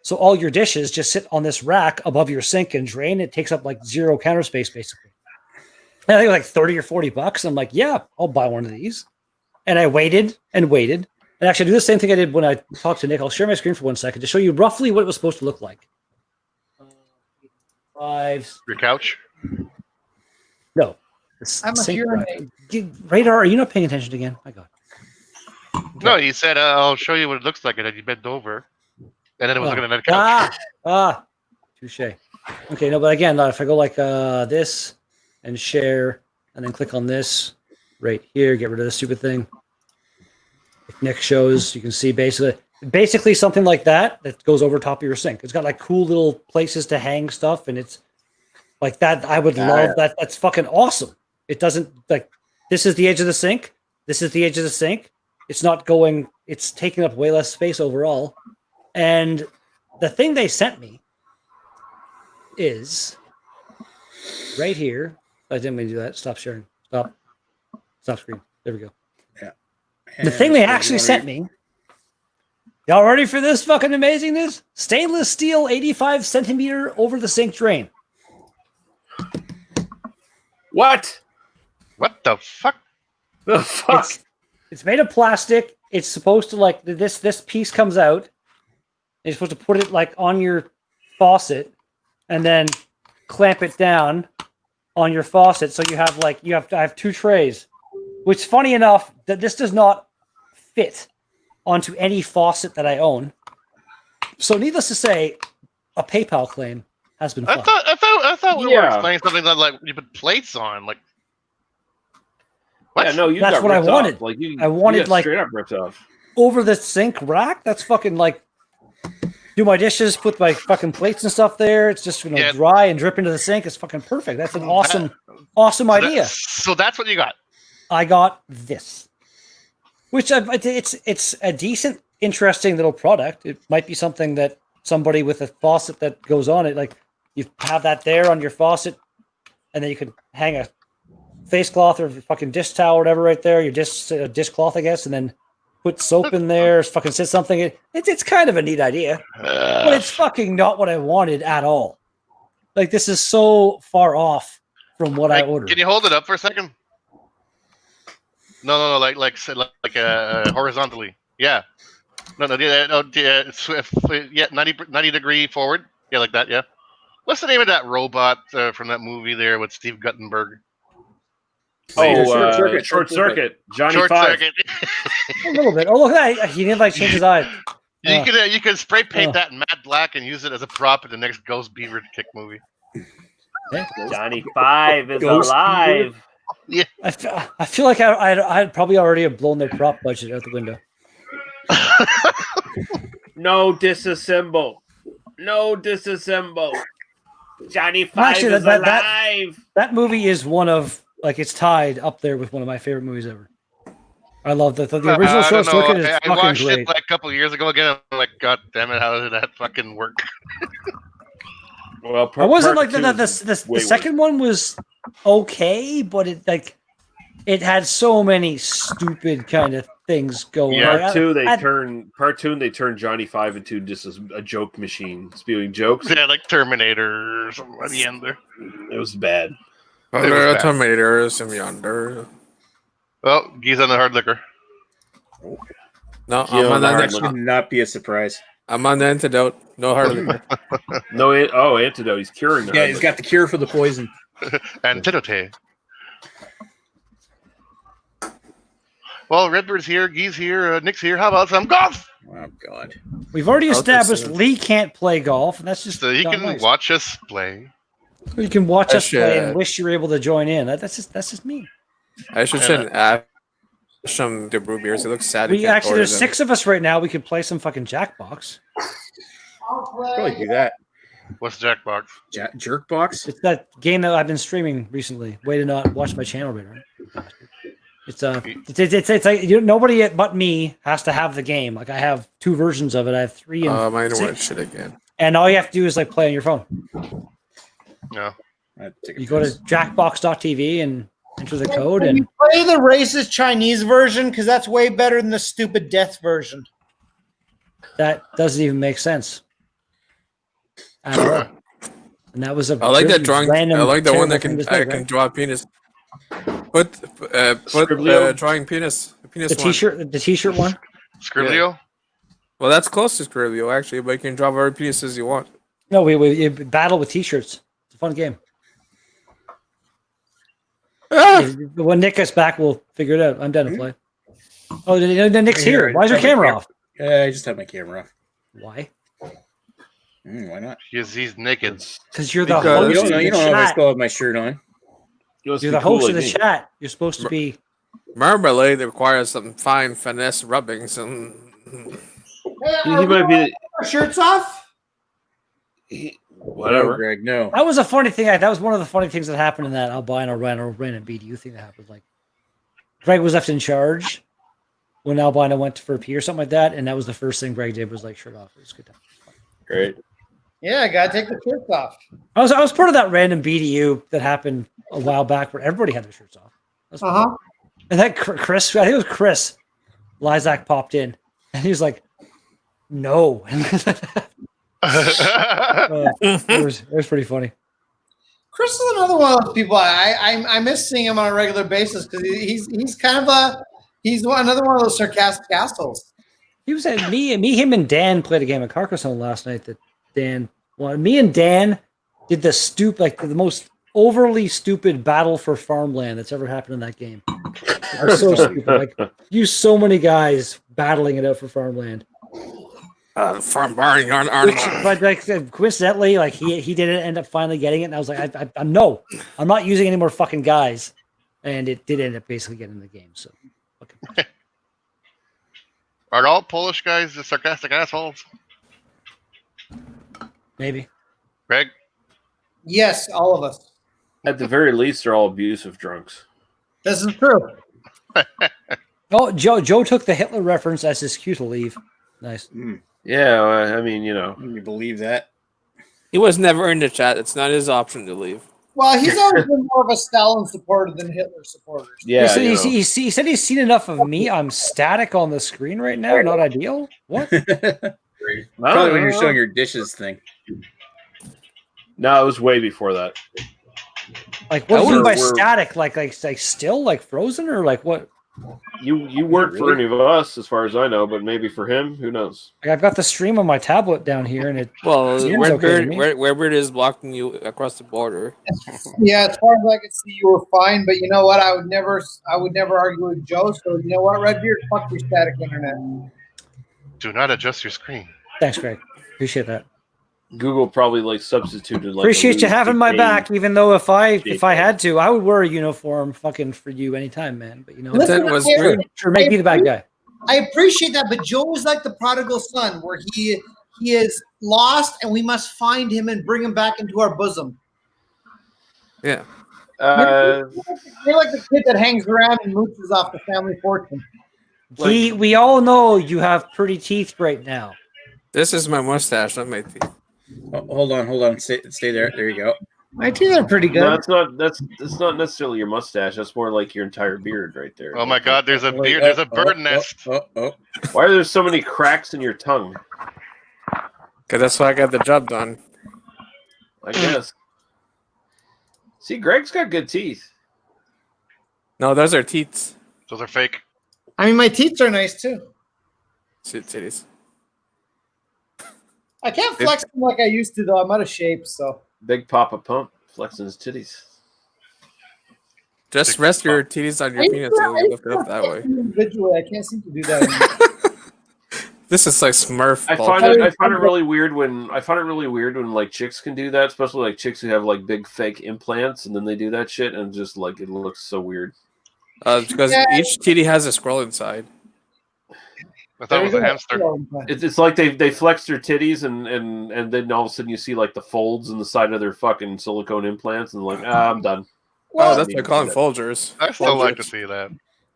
So all your dishes just sit on this rack above your sink and drain. It takes up like zero counter space, basically. And I think it was like 30 or 40 bucks. I'm like, yeah, I'll buy one of these. And I waited and waited. And actually, I do the same thing I did when I talked to Nick. I'll share my screen for 1 second to show you roughly what it was supposed to look like. Your couch? No. I'm a urinate. Radar, are you not paying attention again? My God. Okay. No, he said, I'll show you what it looks like. And then you bent over. And then it was looking at another couch. Touche. Okay, no, but again, if I go like this and share and then click on this right here, get rid of this stupid thing. If Nick shows, you can see basically something like that goes over top of your sink. It's got like cool little places to hang stuff, and it's like that. I would love that. That's fucking awesome. It doesn't like this is the edge of the sink. This is the edge of the sink. It's not going, it's taking up way less space overall. And the thing they sent me is right here. I didn't mean to do that. Stop sharing. Stop screen. There we go. Yeah. The thing they actually sent me Y'all ready for this fucking amazingness? Stainless steel 85 centimeter over the sink drain. What? What the fuck? The fuck? It's made of plastic. It's supposed to like this piece comes out. You're supposed to put it like on your faucet and then clamp it down on your faucet. So you have like I have 2 trays. Which, funny enough, that this does not fit onto any faucet that I own. So, needless to say, a PayPal claim has been filed. I thought we were explaining something that like you put plates on, like. What? Yeah, no, you that's got what I ripped wanted. off. Like I wanted like straight up ripped off over the sink rack. That's fucking like do my dishes, put my fucking plates and stuff there. It's just gonna dry and drip into the sink. It's fucking perfect. That's an awesome idea. So that's what you got. I got this, which it's a decent, interesting little product. It might be something that somebody with a faucet that goes on it, like you have that there on your faucet, and then you could hang a face cloth or fucking dish towel or whatever right there. Your dishcloth, I guess, and then put soap in there. Fucking sit something. It's kind of a neat idea, but it's fucking not what I wanted at all. Like this is so far off from what I ordered. Can you hold it up for a second? No, like horizontally. Yeah. No, 90 degree forward. Yeah, like that. Yeah. What's the name of that robot from that movie there with Steve Guttenberg? Short Circuit. Johnny Short Five. Circuit. A little bit. Oh, look at that. He didn't like change his eyes. You could spray paint that in matte black and use it as a prop in the next Ghost Beaver Kick movie. Johnny Five is alive. Yeah. I feel like I'd probably already have blown their prop budget out the window. No disassemble. Johnny Five is alive. That movie is one of like it's tied up there with one of my favorite movies ever. I love the original Short Circuit is fucking I watched great. it like a couple years ago again. I'm like, God damn it, how did that fucking work? Well, I wasn't like the second one was okay, but it had so many stupid kind of things going. Yeah, part two they turned Johnny Five into just a joke machine, spewing jokes. Yeah, like Terminator or something at the end there. It was bad. Terminator, some yonder. Well, Geese on the hard liquor. No, I'm on that should not be a surprise. I'm on the antidote. No hard liquor. Antidote. He's curing. Yeah, he's got the cure for the poison. Antidote. Well, Redbird's here, Gee's here, Nick's here. How about some golf? Oh God. We've already established Lee can't play golf, and that's just so he can watch us play. You can watch us play and wish you were able to join in. That's just me. I should add some the brew beers. It looks sad. There's 6 of us right now. We could play some fucking Jackbox. Probably do that. What's Jackbox? Jerkbox? It's that game that I've been streaming recently. Way to not watch my channel, right? It's like nobody but me has to have the game. Like I have 2 versions of it. I have 3 and mine 6. went shit again. And all you have to do is like play on your phone. No. You go to jackbox.tv and enter the code. And you play the racist Chinese version because that's way better than the stupid death version. That doesn't even make sense at all. And that was I like that drawing. I like the one that can draw a penis. Put drawing penis. The t-shirt one. Scriblio. Yeah. Well, that's close to Scriblio actually, but you can draw whatever penises you want. No, we battle with t-shirts. It's a fun game. When Nick gets back, we'll figure it out. I'm done to play. Oh, Nick's here. Why is your camera off? I just have my camera off. Why? Why not? He's naked. Because you're the host. You don't know if I still have my shirt on. You're the host of the chat. You're supposed to be. Marmalade requires some fine finesse rubbing. Some. He might be. Our shirts off. Whatever. No, Greg, no. That was a funny thing. That was one of the funny things that happened in that albino ran and BDU thing that happened. Like, Greg was left in charge when albino went for a pee or something like that, and that was the first thing Greg did was like shirt off. It was good time. Great. Yeah, I gotta take the shirts off. I was part of that random BDU that happened a while back where everybody had their shirts off. And that Chris, I think it was Chris, Lysak popped in, and he was like, No. It was pretty funny. Chris is another one of those people. I miss seeing him on a regular basis because he's kind of another one of those sarcastic assholes. He was at me, him, and Dan played a game of Carcassonne last night. That Dan won. Me and Dan did the most overly stupid battle for farmland that's ever happened in that game. It was so stupid. Like, you so many guys battling it out for farmland. Farm barn yarn. But like coincidentally, like he didn't end up finally getting it, and I was like, I'm not using any more fucking guys, and it did end up basically getting the game. So, okay. Are all Polish guys the sarcastic assholes? Maybe. Greg? Yes, all of us. At the very least, they're all abusive drunks. This is true. Oh, Joe took the Hitler reference as his cue to leave. Nice. Yeah, I mean, You believe that? He was never in the chat. It's not his option to leave. Well, he's always been more of a Stalin supporter than Hitler supporter. Yeah. He said he's seen enough of me. I'm static on the screen right now. Not ideal. What? Probably when you're showing your dishes thing. No, it was way before that. Like, what do you mean by static? Like still, like frozen, or like what? You weren't for any of us, as far as I know, but maybe for him, who knows? Like, I've got the stream on my tablet down here, and it. Well, okay Redbeard is blocking you across the border. Yeah, as far as I can see, you were fine. But you know what? I would never argue with Joe. So you know what, Redbeard, fuck your static internet. Do not adjust your screen. Thanks, Greg. Appreciate that. Google probably substituted. Appreciate you having my back, even though if I had to, I would wear a uniform fucking for you anytime, man. But Listen, that was sure, make me the bad guy. I appreciate that, but Joe is like the prodigal son, where he is lost, and we must find him and bring him back into our bosom. Yeah. You're like the kid that hangs around and mooches off the family fortune. We all know you have pretty teeth right now. This is my mustache, not my teeth. Oh, hold on. Stay there. There you go. My teeth are pretty good. No, it's not necessarily your mustache. That's more like your entire beard right there. Oh my God! There's a beard. There's a bird nest. Why are there so many cracks in your tongue? Because that's why I got the job done. I guess. See, Greg's got good teeth. No, those are teeth. Those are fake. I mean, my teeth are nice too. Titties. I can't flex them like I used to, though. I'm out of shape, so. Big Papa Pump flexing his titties. Just rest your titties on your penis and lift it up that way. Individually, I can't seem to do that anymore. This is like Smurf. I find it really weird when like chicks can do that, especially like chicks who have like big fake implants, and then they do that shit, and just like it looks so weird. Because each titty has a scroll inside. I thought it was a hamster. It's like they flex their titties and then all of a sudden you see like the folds in the side of their fucking silicone implants and like I'm done. Well, that's what they call them Folgers. I still like to see that.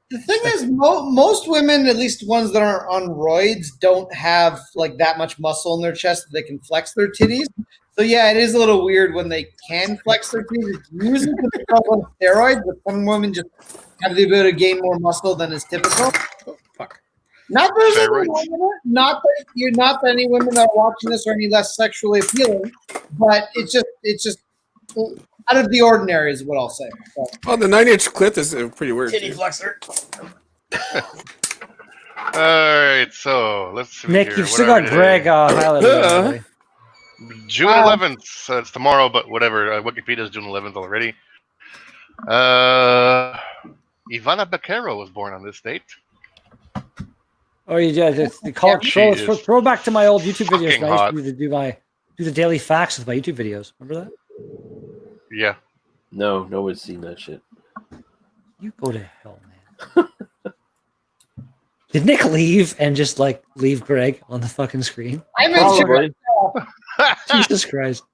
The thing is, most women, at least ones that are on roids, don't have like that much muscle in their chest that they can flex their titties. So yeah, it is a little weird when they can flex their titties. It's usually because they're on steroids, but some women just have the ability to gain more muscle than is typical. Not that any women that are watching this are any less sexually appealing, but it's just out of the ordinary is what I'll say. So. Well, the 9-inch clit is pretty weird. Titty flexor. All right, so let's see. Nick, here. you've still got Greg highlighted. June 11th. It's tomorrow, but whatever. Wikipedia is June 11th already. Ivana Baquero was born on this date. Oh, yeah, throw back to my old YouTube videos. I used to do the daily facts with my YouTube videos. Remember that? Yeah. No one's seen that shit. You go to hell, man. Did Nick leave and just leave Greg on the fucking screen? I mentioned Jesus Christ.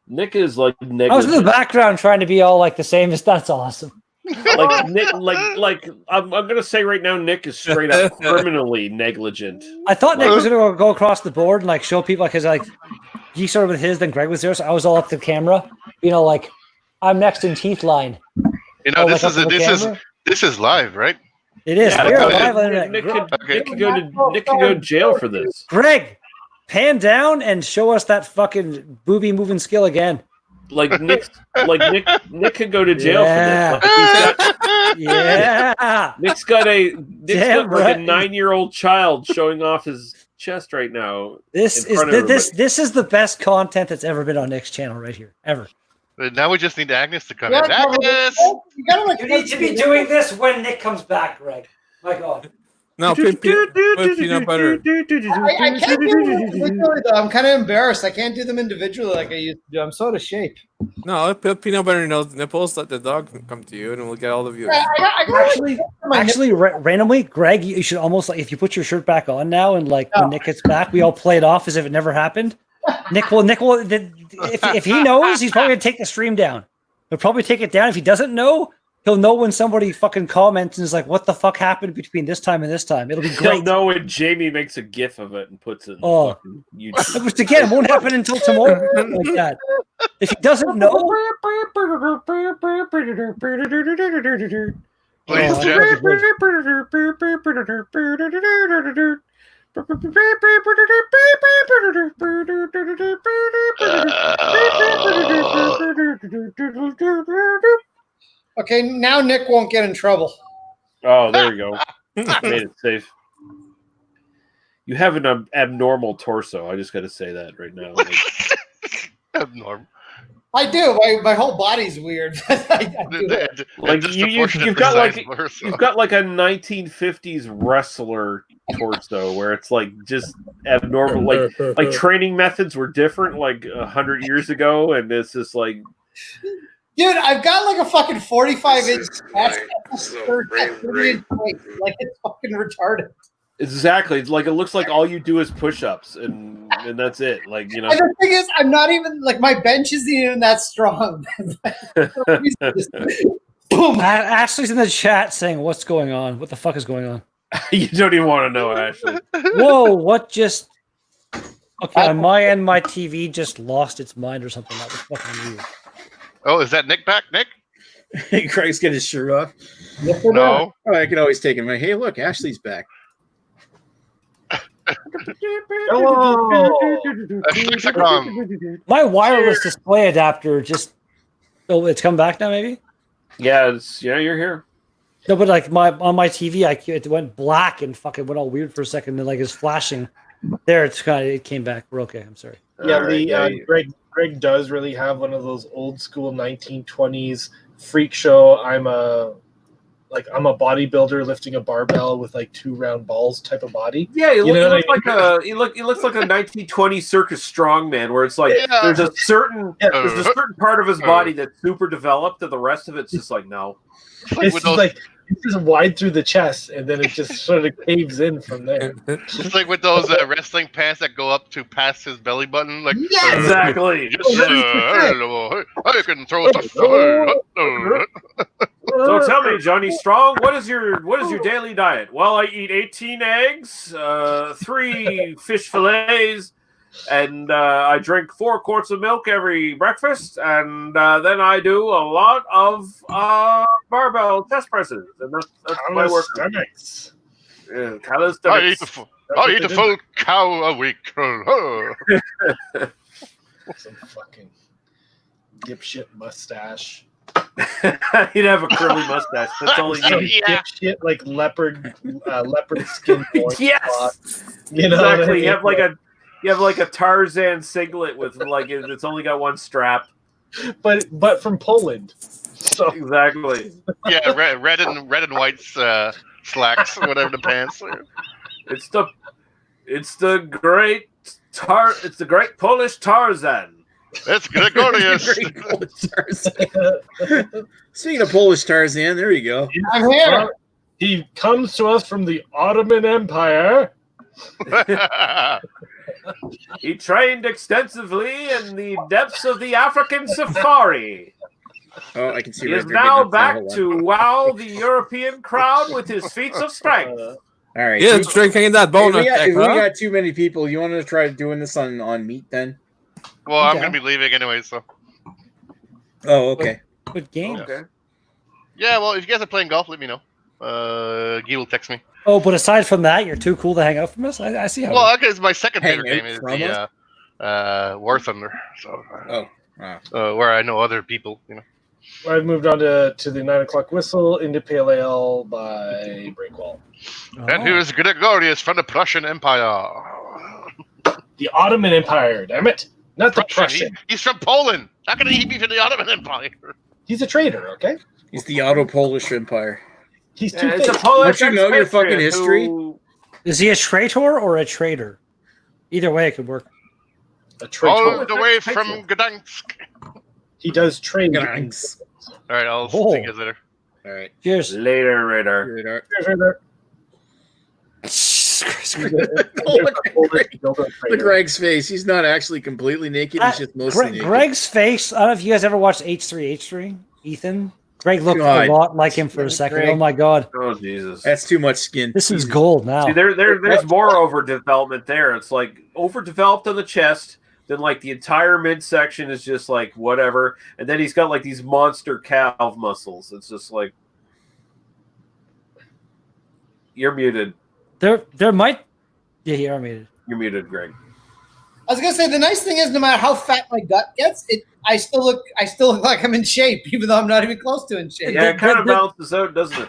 Nick is like negligent. I was in the background trying to be all like the same as that's awesome. Like Nick, I'm gonna say right now, Nick is straight up criminally negligent. I thought Nick was gonna go across the board and show people because he started with his, then Greg was there, so I was all up to the camera. I'm next in teeth line. This is live, right? It is. Yeah, We're live on Nick internet. could go to jail for this. Greg, pan down and show us that fucking booby moving skill again. Nick could go to jail for this. Nick's got a 9-year-old child showing off his chest right now. This is the best content that's ever been on Nick's channel right here, ever. Now we just need Agnes to come in. Agnes! You need to be doing this when Nick comes back, Greg. My God. No, put peanut butter. I can't do them individually, though. I'm kind of embarrassed. I can't do them individually like I used to do. I'm so out of shape. No, put peanut butter in those nipples. Let the dog come to you, and we'll get all the views. Actually, randomly, Greg, you should almost if you put your shirt back on now, and when Nick gets back, we all play it off as if it never happened. Nick will. If he knows, he's probably gonna take the stream down. He'll probably take it down. If he doesn't know, he'll know when somebody fucking comments and is like, "What the fuck happened between this time and this time?" It'll be great. He'll know when Jamie makes a GIF of it and puts it. In YouTube. Which again won't happen until tomorrow. Like that. If he doesn't know, Please, Okay, now Nick won't get in trouble. Oh, there we go. Made it safe. You have an abnormal torso. I just got to say that right now. Abnormal. I do. My whole body's weird. You've got like a 1950s wrestler torso where it's like just abnormal. Like training methods were different 100 years ago, and it's just like. Dude, I've got like a fucking 45-inch chest. Like it's fucking retarded. Exactly. It looks like all you do is push-ups, and that's it. And the thing is, I'm not even my bench isn't even that strong. Boom. Ashley's in the chat saying, "What's going on? What the fuck is going on?" You don't even want to know, Ashley. Whoa! What just? Okay, on my end, my TV just lost its mind or something. That was fucking weird. Oh, is that Nick back? Nick? Craig's got his shirt off. No. Oh, I can always take him. Hey, look, Ashley's back. My wireless display adapter just. Oh, it's come back now, maybe. Yeah, you're here. No, but on my TV, it went black and fucking went all weird for a second. And it's flashing. There, it came back. We're okay. I'm sorry. Yeah, Greg does really have one of those old school 1920s freak show. I'm a bodybuilder lifting a barbell with 2 round balls type of body. Yeah, he looks like a 1920s circus strongman where it's there's a certain part of his body that's super developed and the rest of it's just no. It's just wide through the chest, and then it just sort of caves in from there. It's like with those wrestling pants that go up to past his belly button. Yeah, exactly. I can throw the. So tell me, Johnny Strong, what is your daily diet? Well, I eat 18 eggs, 3 fish fillets, and I drink 4 quarts of milk every breakfast, and then I do a lot of barbell chest presses, and that's my work. Yeah, calisthenics. I eat a full cow a week. Some fucking dipshit mustache. He'd have a curly mustache. That's all he needs. Dipshit leopard skin. Yes, exactly. You have a Tarzan singlet with it's only got one strap, but from Poland. So exactly. Yeah, red and white slacks, whatever the pants are. It's the great Polish Tarzan. It's Gregorius. Speaking of Polish Tarzan, there you go. I'm here. He comes to us from the Ottoman Empire. He trained extensively in the depths of the African safari. Oh, I can see. He is now back to wow the European crowd with his feats of strength. All right. Yeah, drinking that bone. We got too many people. You want to try doing this on meat then? Well, I'm going to be leaving anyway, so. Oh, okay. Good game. Okay. Yeah, well, if you guys are playing golf, let me know. Guy will text me. Oh, but aside from that, you're too cool to hang out from us. I see how. Well, okay, it's my second Hang favorite game is out the War Thunder. So, Wow. where I know other people, I've moved on to the 9 o'clock whistle into Pale Ale by Breakwall. And here's Gregorius from the Prussian Empire. The Ottoman Empire, damn it. Not the Prussian. He's from Poland. How can he be from the Ottoman Empire? He's a traitor, okay? He's the Auto-Polish Empire. He's too It's a fake. Polish Don't you know your expatriate fucking history? who- Is he a traitor or a traitor? Either way, it could work. A traitor. All the way from Gdansk. He does trade. Thanks. All right, I'll Oh. see you guys later. All right. Cheers. Later, Radar. Look at Greg's face. He's not actually completely naked. He's just mostly naked. Greg's face. I don't know if you guys ever watched H3H3. Ethan. Greg looked God. a lot like him for a second. Greg. Oh my god, Oh Jesus! That's too much skin. this is gold now. See, there's more overdevelopment there. It's like overdeveloped on the chest. Then like the entire midsection is just like whatever, and then he's got like these monster calf muscles. It's just like you're muted. There might. Yeah, you are muted. You're muted, Greg. I was gonna say the nice thing is no matter how fat my gut gets, I still look like I'm in shape, even though I'm not even close to in shape. Yeah, it kind of balances out, doesn't it?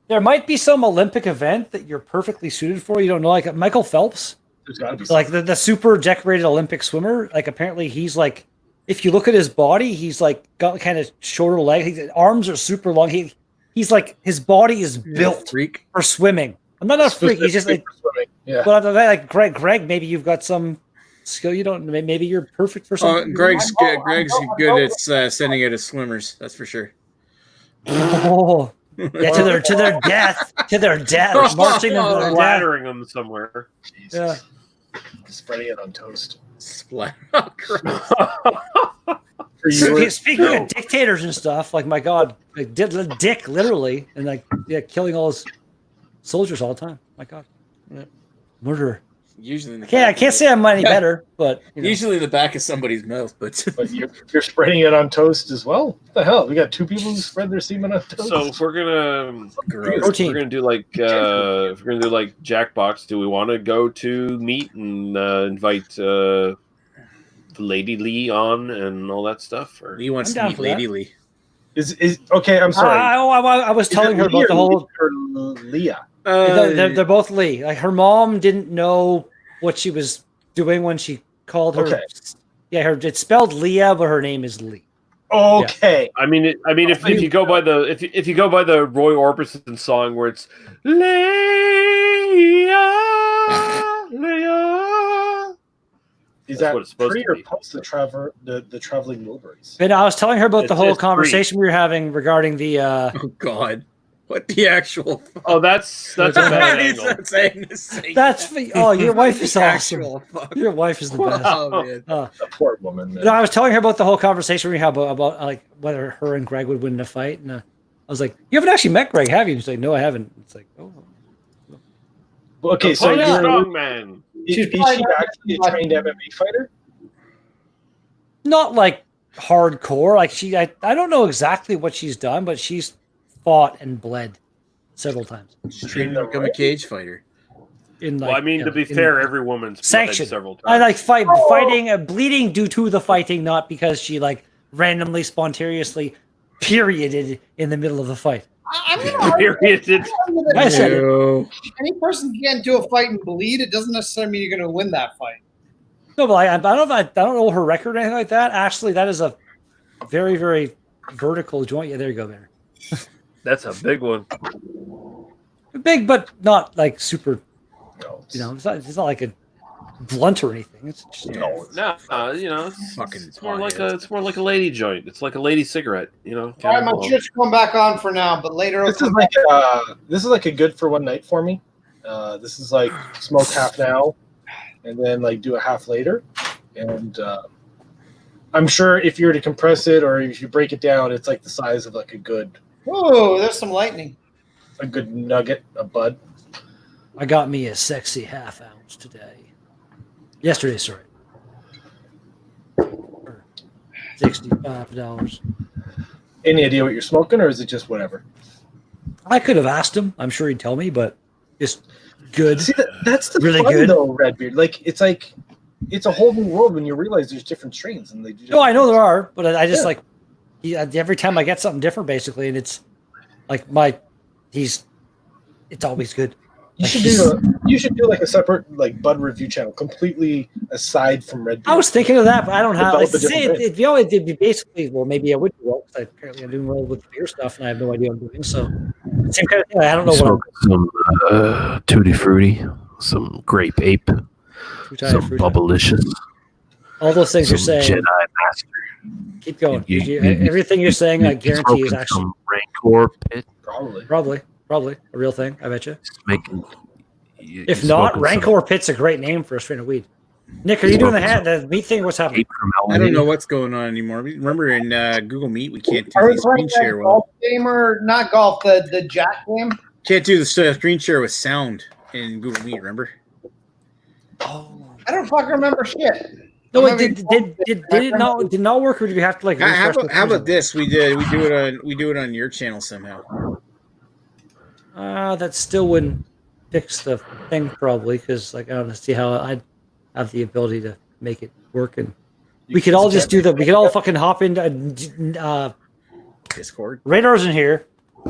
There might be some Olympic event that you're perfectly suited for. You don't know, like Michael Phelps, There's got to be like the super decorated Olympic swimmer. Like apparently he's like, if you look at his body, he's like got kind of shorter legs. His arms are super long. He's like his body is built Freak. for swimming. I'm not a freak. He's just like, yeah. but like Greg, maybe you've got some skill you don't. Maybe you're perfect for something. Greg's good at sending out his swimmers. That's for sure. Oh, yeah, to their death, marching them to their death. Flattering them somewhere. Yeah. Spreading it on toast. Splat. Speaking of dictators and stuff, like my God, like Dick literally, and like killing all his soldiers all the time. My God, murderer. Usually, I can't say I'm any better, but usually in the back of somebody's mouth. But you're spreading it on toast as well. What the hell? We got two people who spread their semen on toast. So if we're gonna do like Jackbox, do we want to go to meet and invite Lady Lee on and all that stuff? Or he wants I'm to down meet for Lady that. Lee. Is okay? I'm sorry. I was telling her about the whole. Or Leah. They're both Lee. Like her mom didn't know what she was doing when she called her. Okay. Yeah, it's spelled Leah, but her name is Lee. Okay. I mean, if you go by the if you go by the Roy Orbison song where it's Leah. Is That's that what it's supposed pre to or be. post the traveling Wilburys? And I was telling her about the whole It's pre. conversation we were having regarding the. Oh God! What the actual? Oh, that's a bad He's angle. not saying the same. Your wife is awesome. Actual fuck. Your wife is the best. Oh man. A poor woman. Man. No, I was telling her about the whole conversation we had about like whether her and Greg would win in a fight, and I was like, "You haven't actually met Greg, have you?" She's like, "No, I haven't." It's like, "Oh." Well, okay, so Opponent you're strong man. is she actually a trained MMA fighter? Not like hardcore. Like I don't know exactly what she's done, but she's fought and bled several times. She's trained to become a cage fighter. In like, Well, I mean, to be fair, every woman's bled sanctioned. several times. I like fighting, bleeding due to the fighting, not because she like randomly, spontaneously perioded in the middle of the fight. I'm going to argue Period. I said it. Ew. any person can get into a fight and bleed. It doesn't necessarily mean you're going to win that fight. No, but I don't know her record or anything like that. Actually, that is a very, very vertical joint. Yeah, there you go, there. That's a big one. Big, but not like super. No. You know, it's not like a blunt or anything. It's just, No, you know, it's more pothead. like a lady joint. It's like a lady cigarette. You know. All right, my shirt's coming back on for now, but later. This is like a good for one night for me. This is like smoke half now, and then like do a half later, and I'm sure if you were to compress it or if you break it down, it's like the size of like a good There's some lightning. nugget, a bud. I got me a sexy half ounce today. Yesterday, sorry. $65. Any idea what you're smoking, or is it just whatever? I could have asked him. I'm sure he'd tell me, but just good. See, that's the really fun good though, Redbeard. Like it's a whole new world when you realize there's different strains and they do. No, I know there are, but I just like every time I get something different, basically, and it's like it's always good. You should do like a separate like bud review channel completely aside from Redbeard. I was thinking of that, but I don't have. Develop a It'd be basically maybe I would do well because apparently I'm doing well with the beer stuff, and I have no idea what I'm doing. So same kind of thing. I don't know what. Some Tutti Frutti, some Grape Ape, some Bubblicious. All those things you're saying. Jedi Master. Keep going. Everything you're saying, I guarantee, is actually some Rancor Pit. Probably a real thing. I bet you. If You're not, Rancor Pit's a great name for a strain of weed. Nick, are you doing the meat thing? What's happening? I don't know what's going on anymore. Remember in Google Meet, we can't do the screen share golf game or not golf, the Jack game? Can't do the screen share with sound in Google Meet, remember? Oh. I don't fucking remember shit. No, did it not work, or did we have to like? How about this? We do it on your channel somehow. That still wouldn't fix the thing probably because like I don't see how I'd have the ability to make it work, and we could all just do that. We could all fucking hop into Discord. Radar's in here.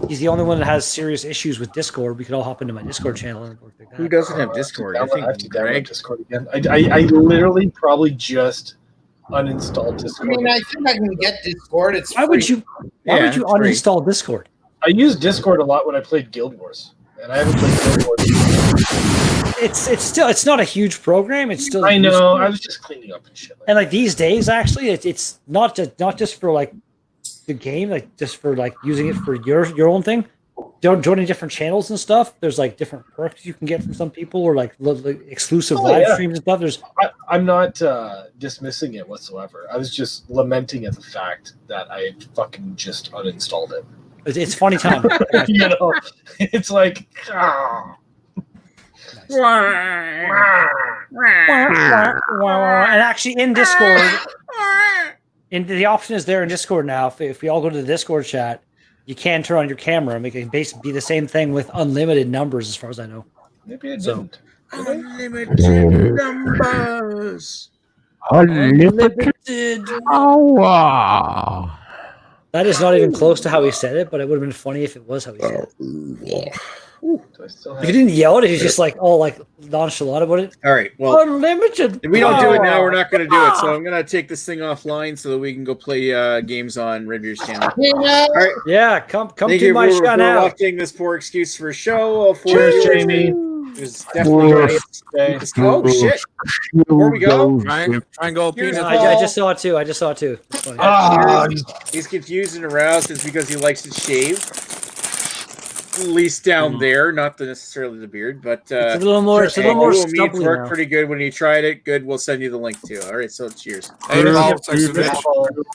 He's the only one that has serious issues with Discord. We could all hop into my Discord channel and work like that. Who doesn't have Discord? I have to download Discord again. I literally probably just uninstalled Discord. I mean, I think I can get Discord. It's why would you uninstall Discord? I used Discord a lot when I played Guild Wars, and I haven't played Guild Wars. It's not a huge program. It's still I know. I was just cleaning up and shit. And like these days, actually, it's not just for like the game, like just for like using it for your own thing. Joining different channels and stuff. There's like different perks you can get from some people, or like exclusive live streams and stuff. I'm not dismissing it whatsoever. I was just lamenting at the fact that I had fucking just uninstalled it. It's funny time. You know, it's like. And actually, in Discord, the option is there in Discord now. If we all go to the Discord chat, you can turn on your camera and make it basically be the same thing with unlimited numbers, as far as I know. Maybe I didn't. Unlimited numbers. Unlimited. Oh wow. That is not even close to how he said it, but it would have been funny if it was how he said it. If you didn't yell it, he's just like all like nonchalant about it. All right, well, unlimited. If we don't do it now, we're not going to do it. So I'm going to take this thing offline so that we can go play games on Redbeard's channel. All right, yeah, come to my channel now. Watching this poor excuse for a show. Cheers, Jamie. It definitely oh shit! Before we go, triangle penis. I just saw it too. He's confused and aroused. It's because he likes to shave. At least down there, not necessarily the beard, but it's a little more. It's a little more meats worked pretty good when you tried it. Good, we'll send you the link too. All right, so cheers. Hey,